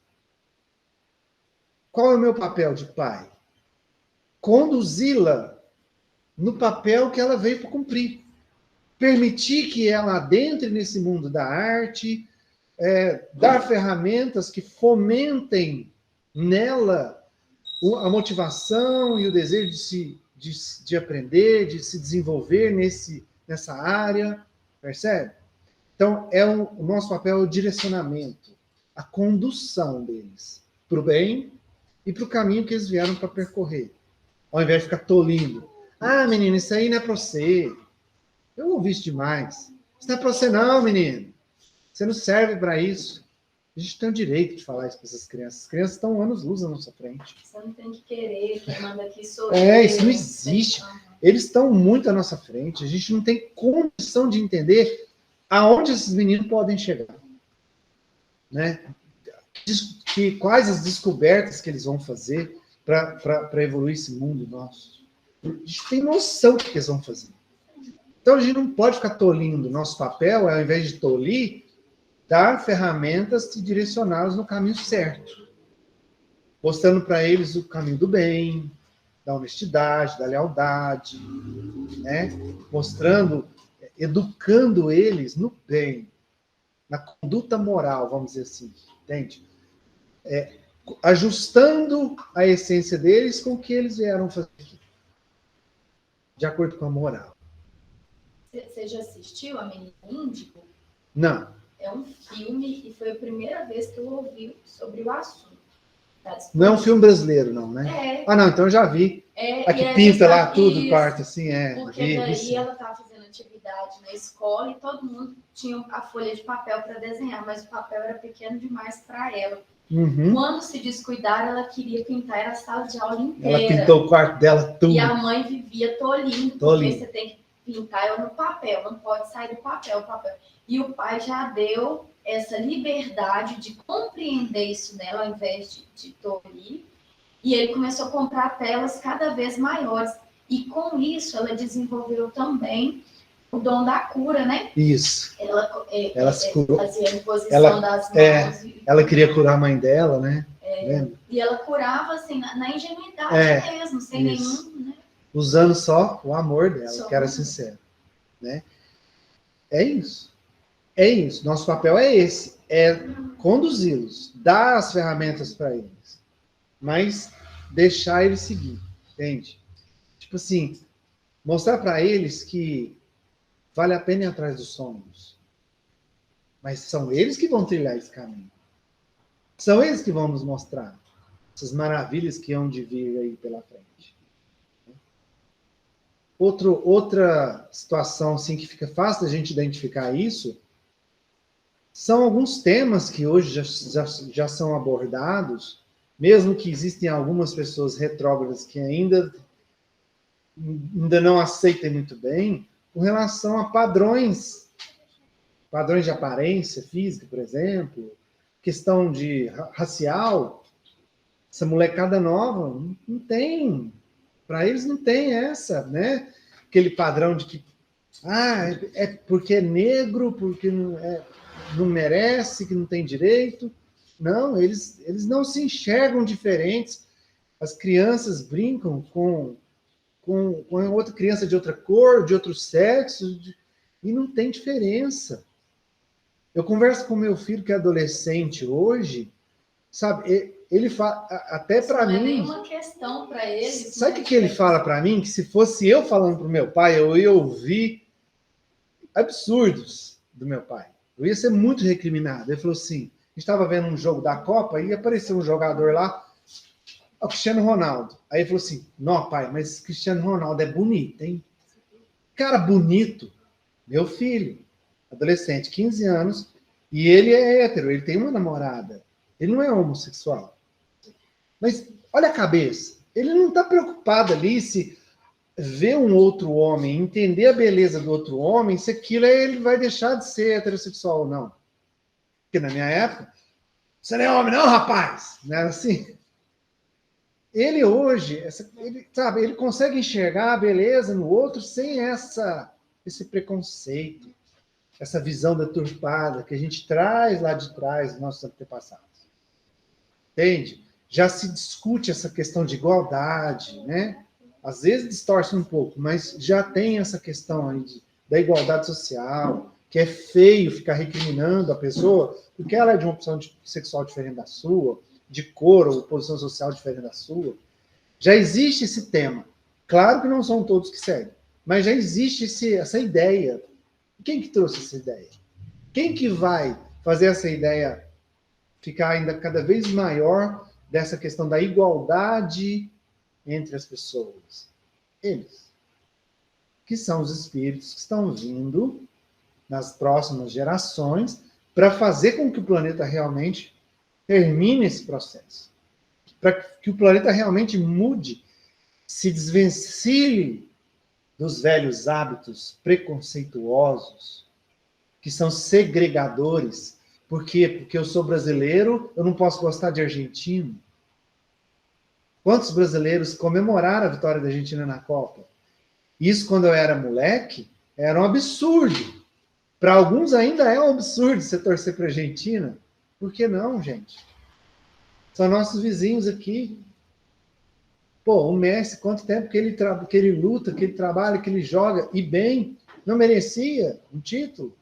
Qual é o meu papel de pai? Conduzi-la no papel que ela veio para cumprir. Permitir que ela adentre nesse mundo da arte, dar ferramentas que fomentem nela a motivação e o desejo de aprender, de se desenvolver nessa área, percebe? Então, o nosso papel é o direcionamento, a condução deles para o bem e para o caminho que eles vieram para percorrer, ao invés de ficar tolindo. Ah, menino, isso aí não é para você. Eu ouvi isso demais. Isso não é para você não, menino. Você não serve para isso. A gente tem o direito de falar isso para essas crianças. As crianças estão anos-luz na nossa frente. Você não tem que querer, quem manda aqui sou eu. Isso não existe. Eles estão muito à nossa frente. A gente não tem condição de entender aonde esses meninos podem chegar. Né? Quais as descobertas que eles vão fazer para evoluir esse mundo nosso. A gente tem noção do que eles vão fazer. Então, a gente não pode ficar tolindo. Nosso papel é, ao invés de tolir, dar ferramentas e direcioná-los no caminho certo. Mostrando para eles o caminho do bem, da honestidade, da lealdade, né? Mostrando, educando eles no bem, na conduta moral, vamos dizer assim, entende? Ajustando a essência deles com o que eles vieram fazer aqui, de acordo com a moral. Você já assistiu a Menina Índigo? Não. É um filme e foi a primeira vez que eu ouvi sobre o assunto. Não é um filme brasileiro, não, né? Ah, não, então eu já vi. Aqui pinta lá tudo, parte assim, Porque daí ela estava fazendo atividade na escola e todo mundo tinha a folha de papel para desenhar, mas o papel era pequeno demais para ela. Uhum. Quando se descuidar, ela queria pintar a sala de aula inteira. Ela pintou o quarto dela tudo. E a mãe vivia tolindo, porque você tem que pintar no papel, não pode sair do papel, E o pai já deu essa liberdade de compreender isso nela, ao invés de tolir. E ele começou a comprar telas cada vez maiores. E com isso, ela desenvolveu também o dom da cura, né? Isso. Ela se curou. Fazia a imposição das mãos. Ela queria curar a mãe dela, né? Lembra? E ela curava, assim, na ingenuidade mesmo, sem isso. nenhum, né? Usando só o amor dela, Só que era o amor. sincero, né? É isso. É isso. Nosso papel é esse, é conduzi-los, dar as ferramentas para eles, mas deixar eles seguir, entende? Tipo assim, mostrar para eles que vale a pena ir atrás dos sonhos, mas são eles que vão trilhar esse caminho. São eles que vão nos mostrar essas maravilhas que hão de vir aí pela frente. Outra situação assim, que fica fácil da gente identificar isso são alguns temas que hoje já são abordados, mesmo que existem algumas pessoas retrógradas que ainda não aceitem muito bem, com relação a padrões de aparência física, por exemplo, questão de racial. Essa molecada nova não tem, para eles não tem essa, né? Aquele padrão de que é porque é negro, porque não merece, que não tem direito. Não, eles não se enxergam diferentes. As crianças brincam com outra criança de outra cor, de outro sexo, e não tem diferença. Eu converso com meu filho que é adolescente hoje, sabe? Ele fala, até para mim. Não é nenhuma questão para ele. Sabe o que ele fala para mim? Que se fosse eu falando para o meu pai, eu ia ouvir absurdos do meu pai. Eu ia ser muito recriminado. Ele falou assim: a gente estava vendo um jogo da Copa e apareceu um jogador lá, o Cristiano Ronaldo. Aí ele falou assim: não, pai, mas Cristiano Ronaldo é bonito, hein? Cara bonito, meu filho, adolescente, 15 anos, e ele é hétero, ele tem uma namorada. Ele não é homossexual. Mas olha a cabeça. Ele não está preocupado ali se ver um outro homem, entender a beleza do outro homem, se aquilo ele vai deixar de ser heterossexual ou não. Porque na minha época, você não é homem não, rapaz! Não era assim? Ele hoje, ele consegue enxergar a beleza no outro sem esse preconceito, essa visão deturpada que a gente traz lá de trás dos nossos antepassados. Entende? Já se discute essa questão de igualdade, né? Às vezes distorce um pouco, mas já tem essa questão aí da igualdade social, que é feio ficar recriminando a pessoa porque ela é de uma opção sexual diferente da sua, de cor ou posição social diferente da sua. Já existe esse tema. Claro que não são todos que seguem, mas já existe essa ideia. Quem que trouxe essa ideia? Quem que vai fazer essa ideia ficar ainda cada vez maior dessa questão da igualdade entre as pessoas? Eles. Que são os espíritos que estão vindo nas próximas gerações para fazer com que o planeta realmente termine esse processo. Para que o planeta realmente mude, se desvencilhe dos velhos hábitos preconceituosos, que são segregadores. Por quê? Porque eu sou brasileiro, eu não posso gostar de argentino. Quantos brasileiros comemoraram a vitória da Argentina na Copa? Isso, quando eu era moleque, era um absurdo. Para alguns ainda é um absurdo você torcer para a Argentina. Por que não, gente? São nossos vizinhos aqui. Pô, o Messi, quanto tempo que ele luta, que ele trabalha, que ele joga, e bem, não merecia um título?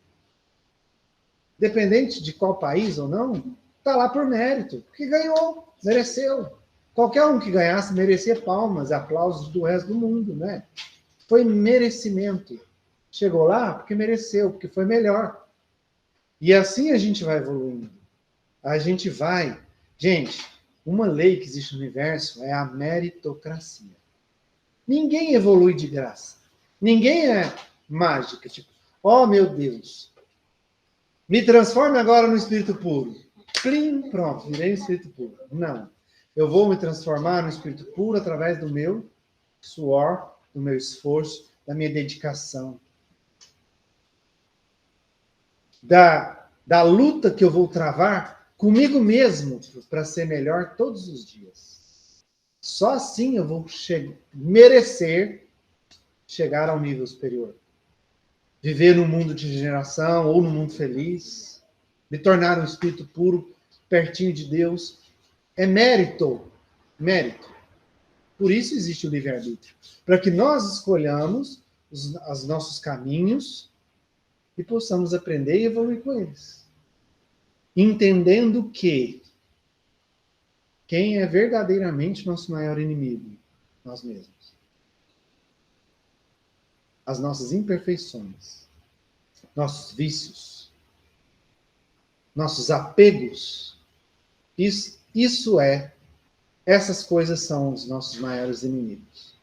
Independente de qual país ou não, está lá por mérito, porque ganhou, mereceu. Qualquer um que ganhasse merecia palmas e aplausos do resto do mundo, né? Foi merecimento. Chegou lá porque mereceu, porque foi melhor. E assim a gente vai evoluindo. A gente vai... Gente, uma lei que existe no universo é a meritocracia. Ninguém evolui de graça. Ninguém é mágica. Tipo, oh meu Deus, me transforme agora no espírito puro. Plim, pronto, virei espírito puro. Não. Eu vou me transformar no espírito puro através do meu suor, do meu esforço, da minha dedicação. Da luta que eu vou travar comigo mesmo para ser melhor todos os dias. Só assim eu vou merecer chegar ao nível superior. Viver num mundo de regeneração ou num mundo feliz. Me tornar um espírito puro, pertinho de Deus. É mérito. Mérito. Por isso existe o livre-arbítrio. Para que nós escolhamos os nossos caminhos e possamos aprender e evoluir com eles. Entendendo que quem é verdadeiramente nosso maior inimigo? Nós mesmos. As nossas imperfeições, nossos vícios, nossos apegos. Essas coisas são os nossos maiores inimigos.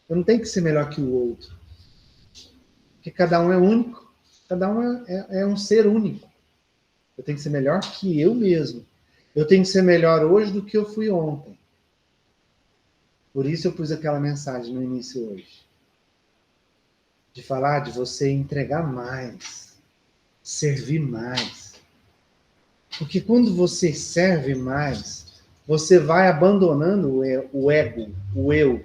Eu não tenho que ser melhor que o outro. Porque cada um é único. Cada um é um ser único. Eu tenho que ser melhor que eu mesmo. Eu tenho que ser melhor hoje do que eu fui ontem. Por isso eu pus aquela mensagem no início hoje. De falar de você entregar mais. Servir mais. Porque quando você serve mais, você vai abandonando o ego, o eu.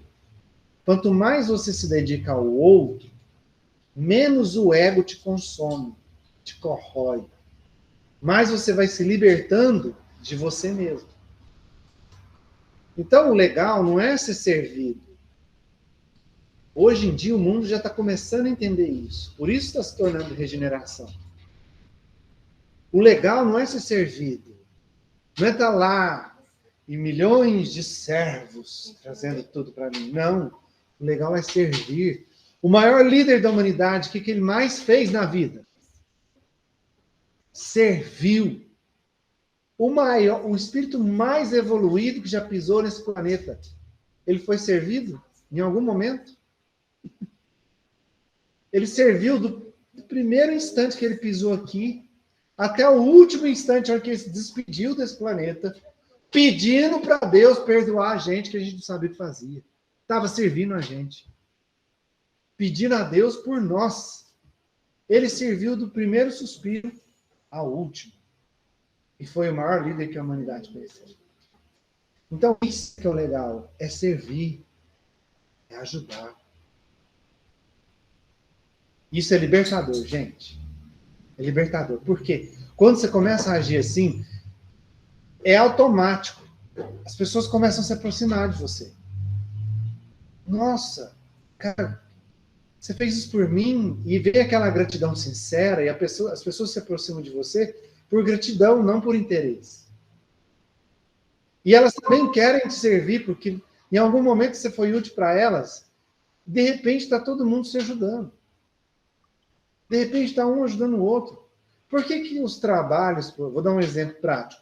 Quanto mais você se dedica ao outro, menos o ego te consome, te corrói. Mais você vai se libertando de você mesmo. Então, o legal não é ser servido. Hoje em dia, o mundo já está começando a entender isso. Por isso está se tornando regeneração. O legal não é ser servido. Não é estar lá e milhões de servos trazendo tudo para mim. Não. O legal é servir. O maior líder da humanidade, o que ele mais fez na vida? Serviu. O espírito mais evoluído que já pisou nesse planeta, ele foi servido em algum momento? Ele serviu do primeiro instante que ele pisou aqui até o último instante em que ele se despediu desse planeta, pedindo para Deus perdoar a gente que a gente não sabia o que fazia. Estava servindo a gente. Pedindo a Deus por nós. Ele serviu do primeiro suspiro ao último. E foi o maior líder que a humanidade conheceu. Então, isso que é o legal. É servir. É ajudar. Isso é libertador, gente. É libertador. Por quê? Quando você começa a agir assim, é automático. As pessoas começam a se aproximar de você. Nossa, cara, você fez isso por mim, e vem aquela gratidão sincera, e as pessoas se aproximam de você por gratidão, não por interesse. E elas também querem te servir, porque em algum momento você foi útil para elas, de repente está todo mundo se ajudando. De repente está um ajudando o outro. Por que os trabalhos, vou dar um exemplo prático.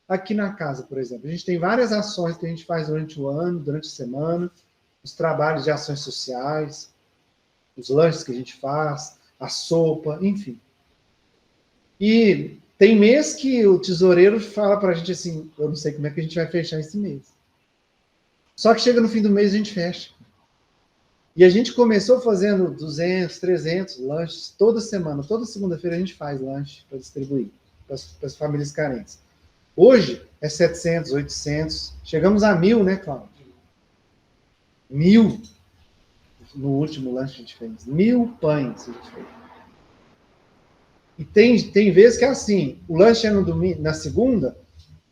Aqui na casa, por exemplo, a gente tem várias ações que a gente faz durante o ano, durante a semana, os trabalhos de ações sociais, os lanches que a gente faz, a sopa, enfim. E tem mês que o tesoureiro fala para a gente assim, eu não sei como é que a gente vai fechar esse mês. Só que chega no fim do mês a gente fecha. E a gente começou fazendo 200, 300 lanches toda semana. Toda segunda-feira a gente faz lanche para distribuir para as famílias carentes. Hoje é 700, 800. Chegamos a 1.000, né, Cláudio? 1.000 no último lanche que a gente fez. 1.000 pães a gente fez. E tem vezes que é assim, o lanche é no domingo, na segunda,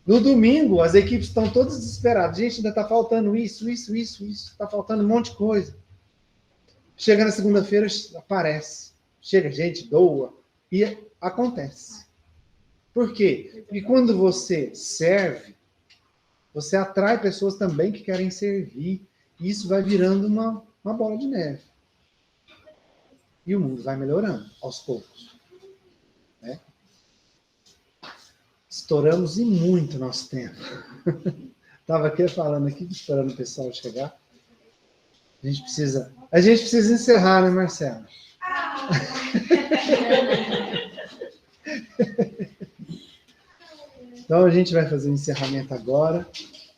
no domingo as equipes estão todas desesperadas. Gente, ainda está faltando isso. Está faltando um monte de coisa. Chega na segunda-feira, aparece. Chega gente, doa. E acontece. Por quê? Porque quando você serve, você atrai pessoas também que querem servir. E isso vai virando uma bola de neve. E o mundo vai melhorando, aos poucos. Né? Estouramos e muito nosso tempo. Estava aqui falando aqui, esperando o pessoal chegar. A gente precisa encerrar, né, Marcelo? Então a gente vai fazer o encerramento agora,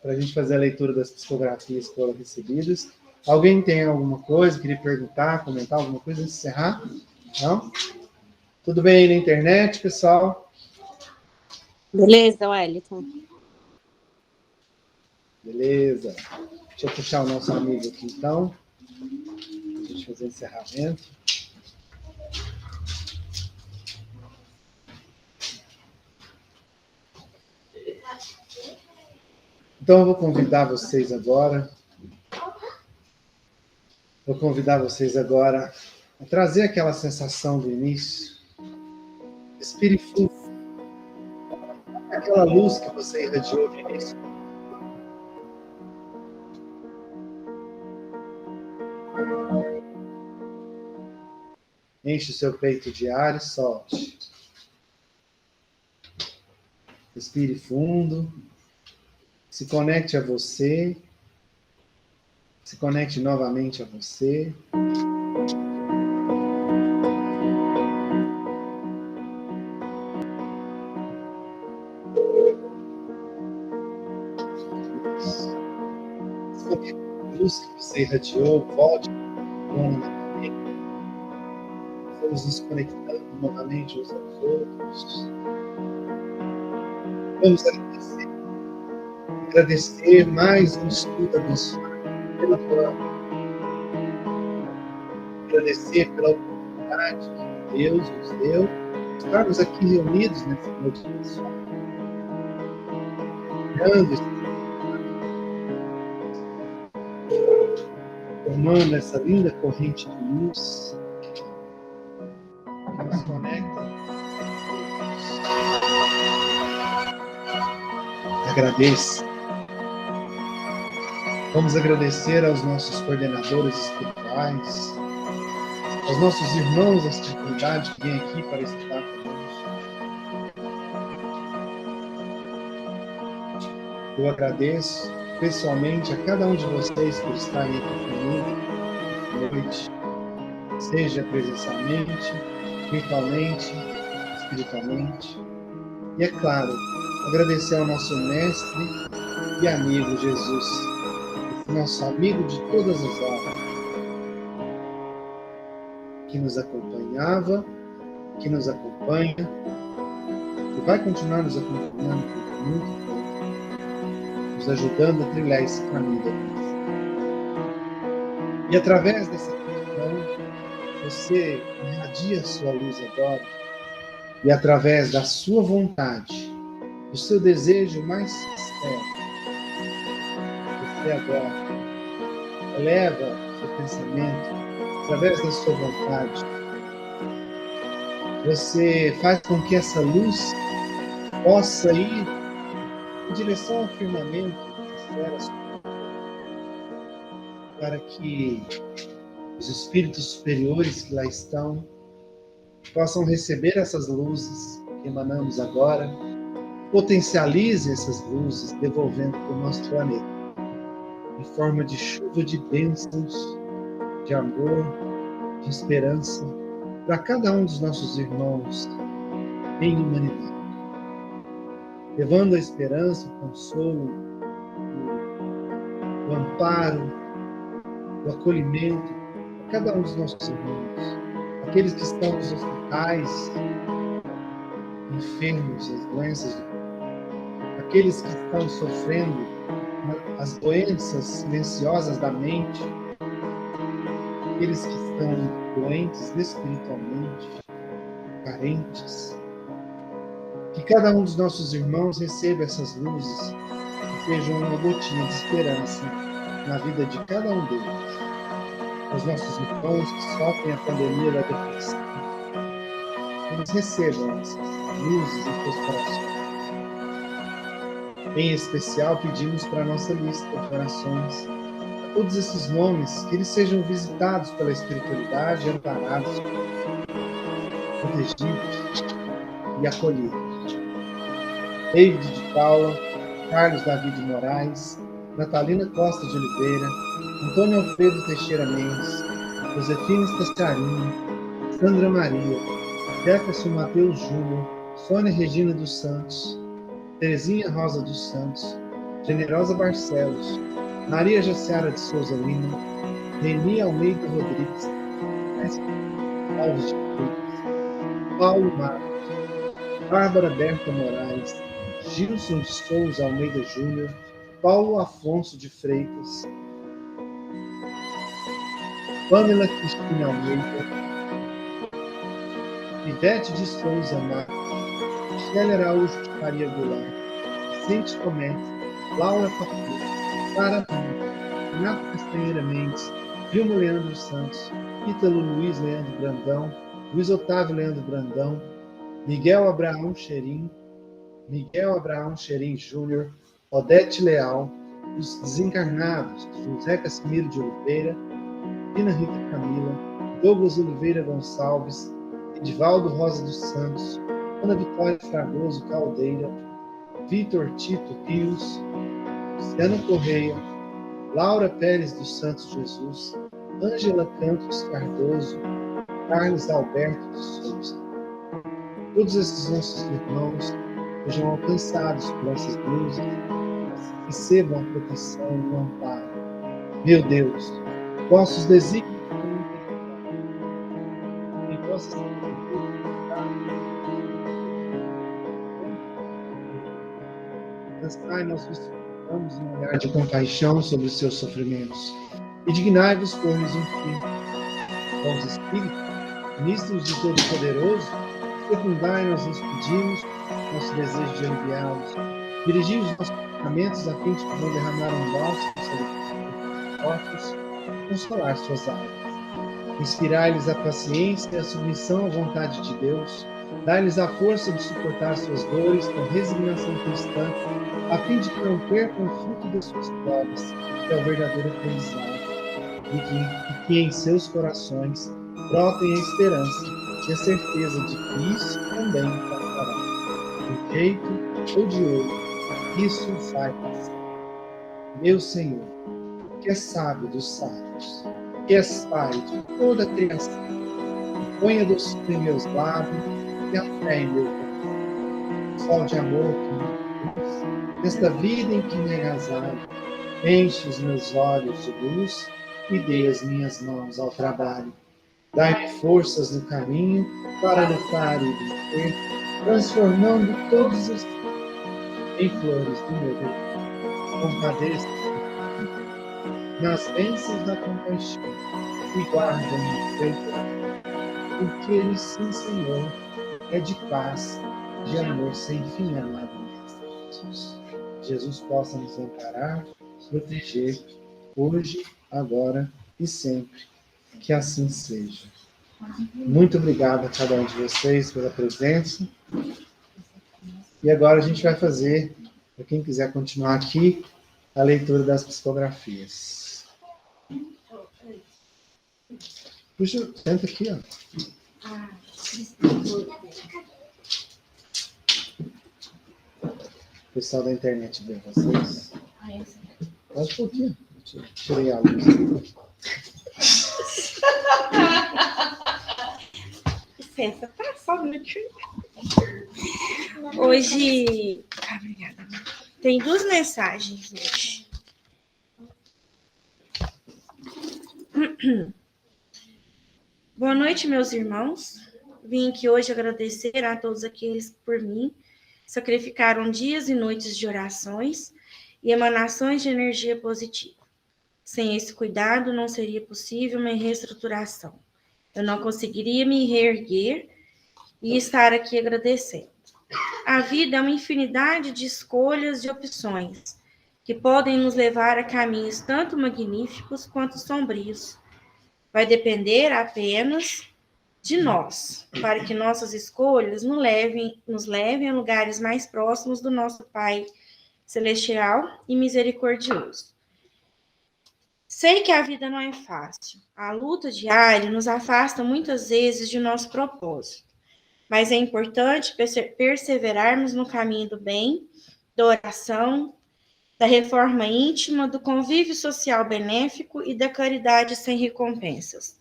para a gente fazer a leitura das psicografias que foram recebidas. Alguém tem alguma coisa, queria perguntar, comentar alguma coisa antes de encerrar? Não? Tudo bem aí na internet, pessoal? Beleza, Wellington. Beleza. Deixa eu puxar o nosso amigo aqui, então. A gente fazer o encerramento. Então eu vou convidar vocês agora a trazer aquela sensação do início. Respire fundo. Aquela luz que você irradiou no início. Enche o seu peito de ar e solte. Respire fundo. Se conecte a você. Se conecte novamente a você. A luz que você irradiou, volte novamente. Vamos nos conectando novamente uns aos outros. Vamos agradecer. Agradecer mais um estudo abençoado pela palavra. Agradecer pela oportunidade que Deus nos deu de estarmos aqui reunidos nessa noite abençoada. Formando essa linda corrente de luz que nos conecta. Agradeça. Vamos agradecer aos nossos coordenadores espirituais, aos nossos irmãos da espiritualidade que vêm aqui para estudar conosco. Eu agradeço pessoalmente a cada um de vocês por estarem aqui comigo nesta noite, seja presencialmente, virtualmente, espiritualmente. E é claro, agradecer ao nosso mestre e amigo Jesus, esse nosso amigo de todas as horas, que nos acompanhava, que nos acompanha, que vai continuar nos acompanhando por muito tempo, nos ajudando a trilhar esse caminho da vida. E através dessa gratidão, você irradia a sua luz agora, e através da sua vontade, do seu desejo mais sincero, você agora eleva o seu pensamento através da sua vontade. Você faz com que essa luz possa ir em direção ao firmamento das esferas, para que os espíritos superiores que lá estão possam receber essas luzes que emanamos agora, potencialize essas luzes, devolvendo para o nosso planeta, em forma de chuva de bênçãos, de amor, de esperança, para cada um dos nossos irmãos em humanidade. Levando a esperança, o consolo, o amparo, o acolhimento a cada um dos nossos irmãos, aqueles que estão nos hospitais, enfermos, as doenças do corpo, aqueles que estão sofrendo as doenças silenciosas da mente, aqueles que estão doentes espiritualmente, carentes. Que cada um dos nossos irmãos receba essas luzes e sejam uma gotinha de esperança na vida de cada um deles. Os nossos irmãos que sofrem a pandemia da depressão, eles recebam essas luzes em seus corações. Em especial, pedimos para a nossa lista de orações, a todos esses nomes, que eles sejam visitados pela espiritualidade, amparados, protegidos e acolhidos. David de Paula, Carlos David Moraes, Natalina Costa de Oliveira, Antônio Alfredo Teixeira Mendes, Josefina Staciarini, Sandra Maria, Jefferson Mateus Júnior, Sônia Regina dos Santos, Terezinha Rosa dos Santos, Generosa Barcelos, Maria Jaciara de Souza Lima, Reni Almeida Rodrigues, Alves de Freitas, Paulo Marcos, Bárbara Berta Moraes, Gilson de Souza Almeida Júnior, Paulo Afonso de Freitas, Pamela Cristina Almeida, Ivete de Souza Marcos, Michele Araújo de Maria Goulart, Vicente Tomé, Laura Papuda, Clara Mendes, Renato Castanheira Mendes, Vilma Leandro Santos, Ítalo Luiz Leandro Brandão, Luiz Otávio Leandro Brandão, Miguel Abraão Xerim Júnior, Odete Leal, os desencarnados, José Casimiro de Oliveira, Dina Rita Camila, Douglas Oliveira Gonçalves, Edivaldo Rosa dos Santos, Ana Vitória Fragoso Caldeira, Vitor Tito Rios, Luciano Correia, Laura Pérez dos Santos Jesus, Ângela Campos Cardoso, Carlos Alberto de Souza. Todos esses nossos irmãos sejam alcançados por essas luzes, recebam a proteção e o amparo. Meu Deus, vossos desígnios em vossas Cansai, nós vos suplicamos um olhar de compaixão sobre os seus sofrimentos e dignai-vos por-lhes um fim. Bons Espíritos, ministros de Todo-Poderoso, secundai-nos nos pedimos, nosso desejo de aliviá-los. Dirigi os nossos pensamentos a fim de que não derramar um bálsamo sobre os corpos, consolar suas almas. Inspirai-lhes a paciência e a submissão à vontade de Deus. Dai-lhes a força de suportar suas dores com resignação cristã, a fim de que não percam o fruto das suas provas, que é o verdadeiro aprendizado, e que em seus corações brotem a esperança e a certeza de que isso também passará. De jeito ou de outro, isso vai passar. Meu Senhor, que é sábio dos sábios, que és Pai de toda a criação, ponha doçura em meus lábios e a fé em meu coração. Sol de amor que me conduz, nesta vida em que me agasalho, enche os meus olhos de luz e dê as minhas mãos ao trabalho. Dai-me forças no caminho para lutar e vencer, transformando todos os em flores do meu desejo. Compadeça nas bênçãos da compaixão e guarda-me teu coração, porque ele, sim, Senhor, é de paz, de amor sem fim, amado Jesus. Jesus possa nos amparar, proteger, hoje, agora e sempre. Que assim seja. Muito obrigado a cada um de vocês pela presença. E agora a gente vai fazer, para quem quiser continuar aqui, a leitura das psicografias. Puxa, senta aqui, ó. O pessoal da internet vê vocês. Pode pôr aqui, ó. Tirei a luz. Licença, tá? Só um minutinho. Hoje. Obrigada. Tem duas mensagens hoje. Boa noite, meus irmãos. Vim aqui hoje agradecer a todos aqueles que, por mim, sacrificaram dias e noites de orações e emanações de energia positiva. Sem esse cuidado, não seria possível uma reestruturação. Eu não conseguiria me reerguer e estar aqui agradecendo. A vida é uma infinidade de escolhas e opções que podem nos levar a caminhos tanto magníficos quanto sombrios. Vai depender apenas de nós, para que nossas escolhas nos levem a lugares mais próximos do nosso Pai Celestial e misericordioso. Sei que a vida não é fácil. A luta diária nos afasta muitas vezes de nosso propósito. Mas é importante perseverarmos no caminho do bem, da oração, da reforma íntima, do convívio social benéfico e da caridade sem recompensas.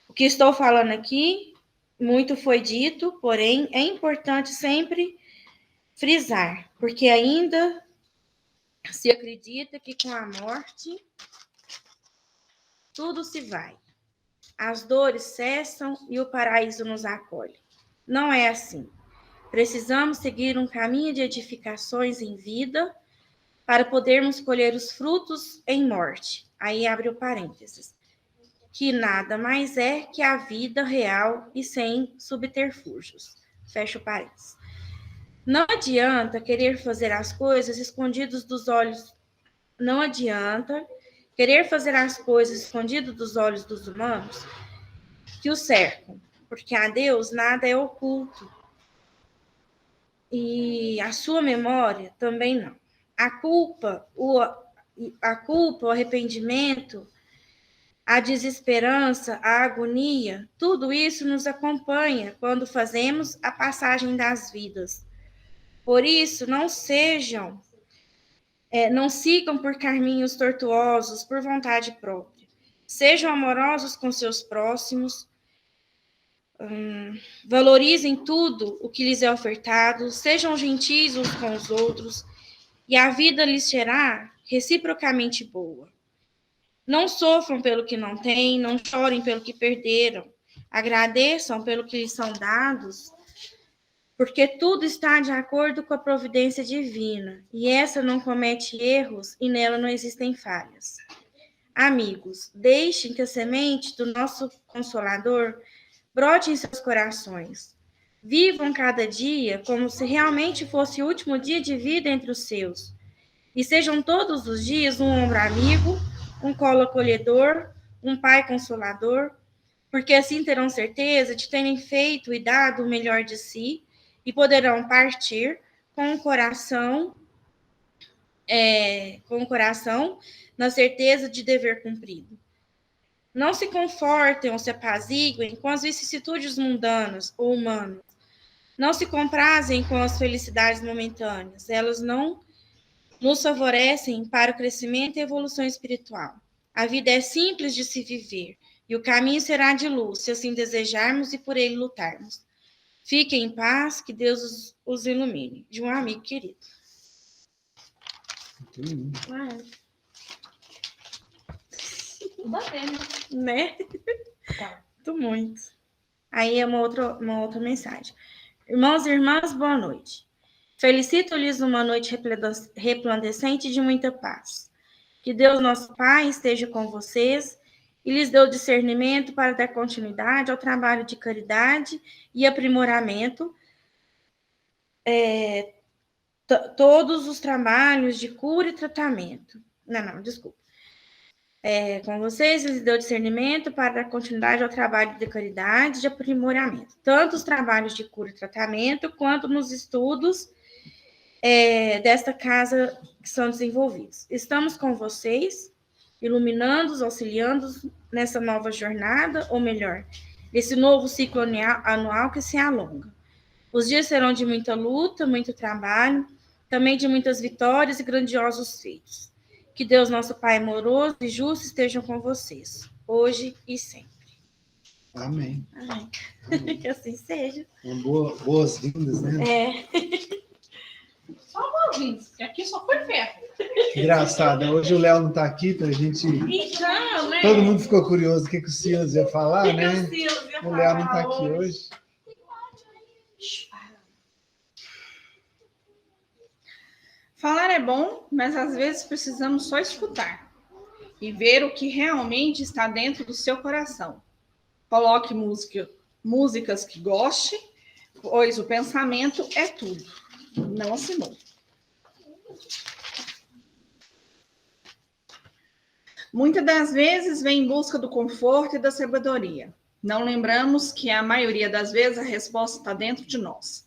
O que estou falando aqui, muito foi dito, porém é importante sempre frisar, porque ainda se acredita que com a morte tudo se vai. As dores cessam e o paraíso nos acolhe. Não é assim. Precisamos seguir um caminho de edificações em vida para podermos colher os frutos em morte. Aí abre o parênteses. Que nada mais é que a vida real e sem subterfúgios. Fecha o parênteses. Não adianta querer fazer as coisas escondidas dos olhos. Não adianta querer fazer as coisas escondidas dos olhos dos humanos que o cercam, porque a Deus nada é oculto. E a sua memória também não. A culpa, o arrependimento, a desesperança, a agonia, tudo isso nos acompanha quando fazemos a passagem das vidas. Por isso, não sigam por caminhos tortuosos por vontade própria. Sejam amorosos com seus próximos, valorizem tudo o que lhes é ofertado, sejam gentis uns com os outros, e a vida lhes será reciprocamente boa. Não sofram pelo que não têm, não chorem pelo que perderam, agradeçam pelo que lhes são dados, porque tudo está de acordo com a providência divina, e essa não comete erros e nela não existem falhas. Amigos, deixem que a semente do nosso Consolador brote em seus corações. Vivam cada dia como se realmente fosse o último dia de vida entre os seus. E sejam todos os dias um ombro amigo, um colo acolhedor, um pai consolador, porque assim terão certeza de terem feito e dado o melhor de si e poderão partir com o coração na certeza de dever cumprido. Não se confortem ou se apaziguem com as vicissitudes mundanas ou humanas. Não se comprazem com as felicidades momentâneas. Elas não nos favorecem para o crescimento e evolução espiritual. A vida é simples de se viver, e o caminho será de luz, se assim desejarmos e por ele lutarmos. Fiquem em paz, que Deus os ilumine. De um amigo querido. Tudo a ver, Né? Tá. Muito. Aí é uma outra mensagem. Irmãos e irmãs, boa noite. Felicito-lhes uma noite resplandecente de muita paz. Que Deus, nosso Pai, esteja com vocês e lhes dê o discernimento para dar continuidade ao trabalho de caridade e aprimoramento, todos os trabalhos de cura e tratamento. Com vocês, lhes deu discernimento para dar continuidade ao trabalho de caridade e de aprimoramento, tanto os trabalhos de cura e tratamento, quanto nos estudos desta casa que são desenvolvidos. Estamos com vocês, iluminando-os, auxiliando-os nessa nova jornada, ou melhor, nesse novo ciclo anual que se alonga. Os dias serão de muita luta, muito trabalho, também de muitas vitórias e grandiosos feitos. Que Deus, nosso Pai amoroso e justo, estejam com vocês, hoje e sempre. Amém. Amém. Que assim seja. Boas-vindas, né? Só boas-vindas, porque aqui só foi ferro. Engraçado, hoje o Léo não está aqui, então a gente... Então, né? Todo mundo ficou curioso o que o Silas ia falar, né? O Léo não está aqui hoje. Falar é bom, mas às vezes precisamos só escutar e ver o que realmente está dentro do seu coração. Coloque músicas que goste, pois o pensamento é tudo. Não assinou. Muitas das vezes vem em busca do conforto e da sabedoria. Não lembramos que a maioria das vezes a resposta está dentro de nós.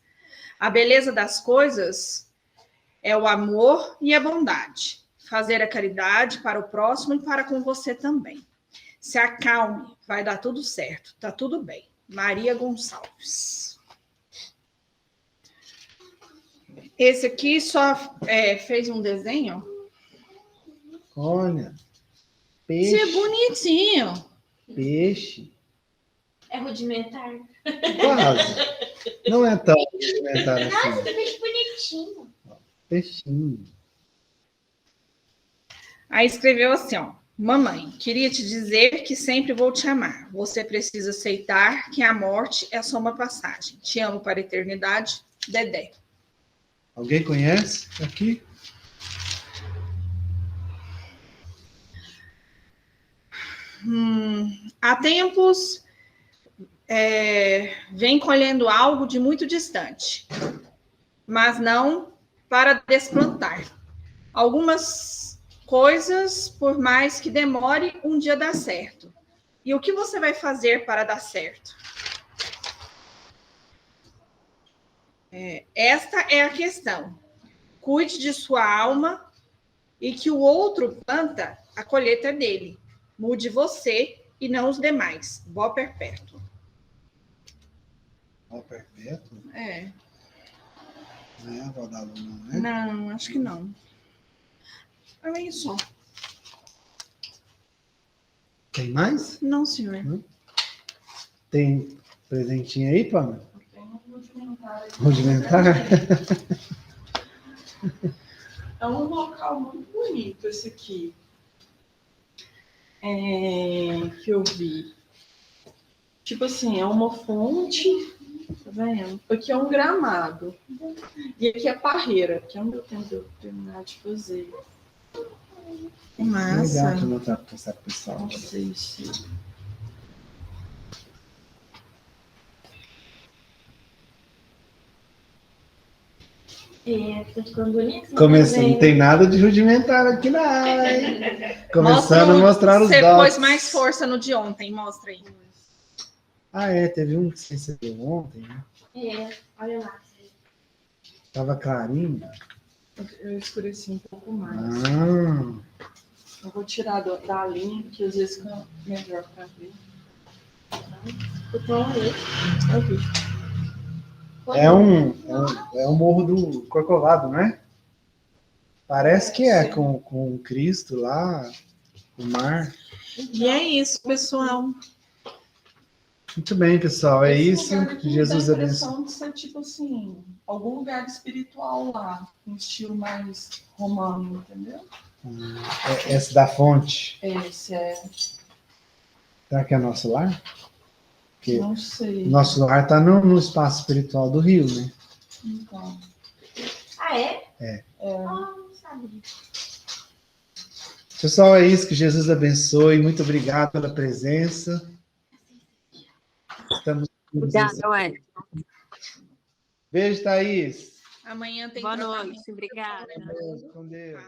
A beleza das coisas é o amor e a bondade. Fazer a caridade para o próximo e para com você também. Se acalme, vai dar tudo certo, tá tudo bem. Maria Gonçalves. Esse aqui só fez um desenho. Olha, Isso é bonitinho. Peixe. É rudimentar. Quase. Não é tão rudimentar Nossa, assim. que peixe bonitinho. Peixinho. Aí escreveu assim, ó. Mamãe, queria te dizer que sempre vou te amar. Você precisa aceitar que a morte é só uma passagem. Te amo para a eternidade, Dedé. Alguém conhece aqui? Há tempos, vem colhendo algo de muito distante. mas não para desplantar. Algumas coisas, por mais que demore, um dia dá certo. E o que você vai fazer para dar certo? Esta é a questão. Cuide de sua alma e que o outro planta, a colheita é dele. Mude você e não os demais. Vó perpétuo. Ó, perpétuo? É. Não é a avó da Luna, né? Não, acho que não. É isso. Tem mais? Não, senhor. Tem presentinho aí, Pamela? Tem um rudimentar aqui. Rudimentar? É um local muito bonito esse aqui. Que eu vi. Tipo assim, é uma fonte, tá vendo? Aqui é um gramado. E aqui é parreira, que é onde eu tenho que terminar de fazer. Massa. Legal, deixa eu mostrar pro pessoal. Não sei se... Tá ficando bonito? Começando, não tem nada de rudimentar aqui não, hein? Começando a mostrar os Você dots. pôs mais força no de ontem, mostra aí. Ah, teve um que você recebeu ontem, né? Olha lá. Tava clarinho. Eu escureci um pouco mais. Ah, Eu vou tirar da linha, que às vezes fica melhor pra ver. Eu vi. é um morro do Corcovado, não é? Parece que é, com Cristo lá, o mar. E é isso, pessoal. Muito bem, pessoal, é Esse isso. lugar aqui Jesus dá a abençoe. impressão de ser tipo assim, algum lugar espiritual lá, um estilo mais romano, entendeu? Esse da fonte. Esse é, Será que é nosso lar? Porque não sei. nosso lar está no espaço espiritual do rio, né? Então, Ah, é? Não sabia. Pessoal, é isso. Que Jesus abençoe. Muito obrigado pela presença. Estamos. Obrigada, Ué. Beijo, Thaís. Amanhã tem Boa tratamento. noite, obrigada. Com Deus.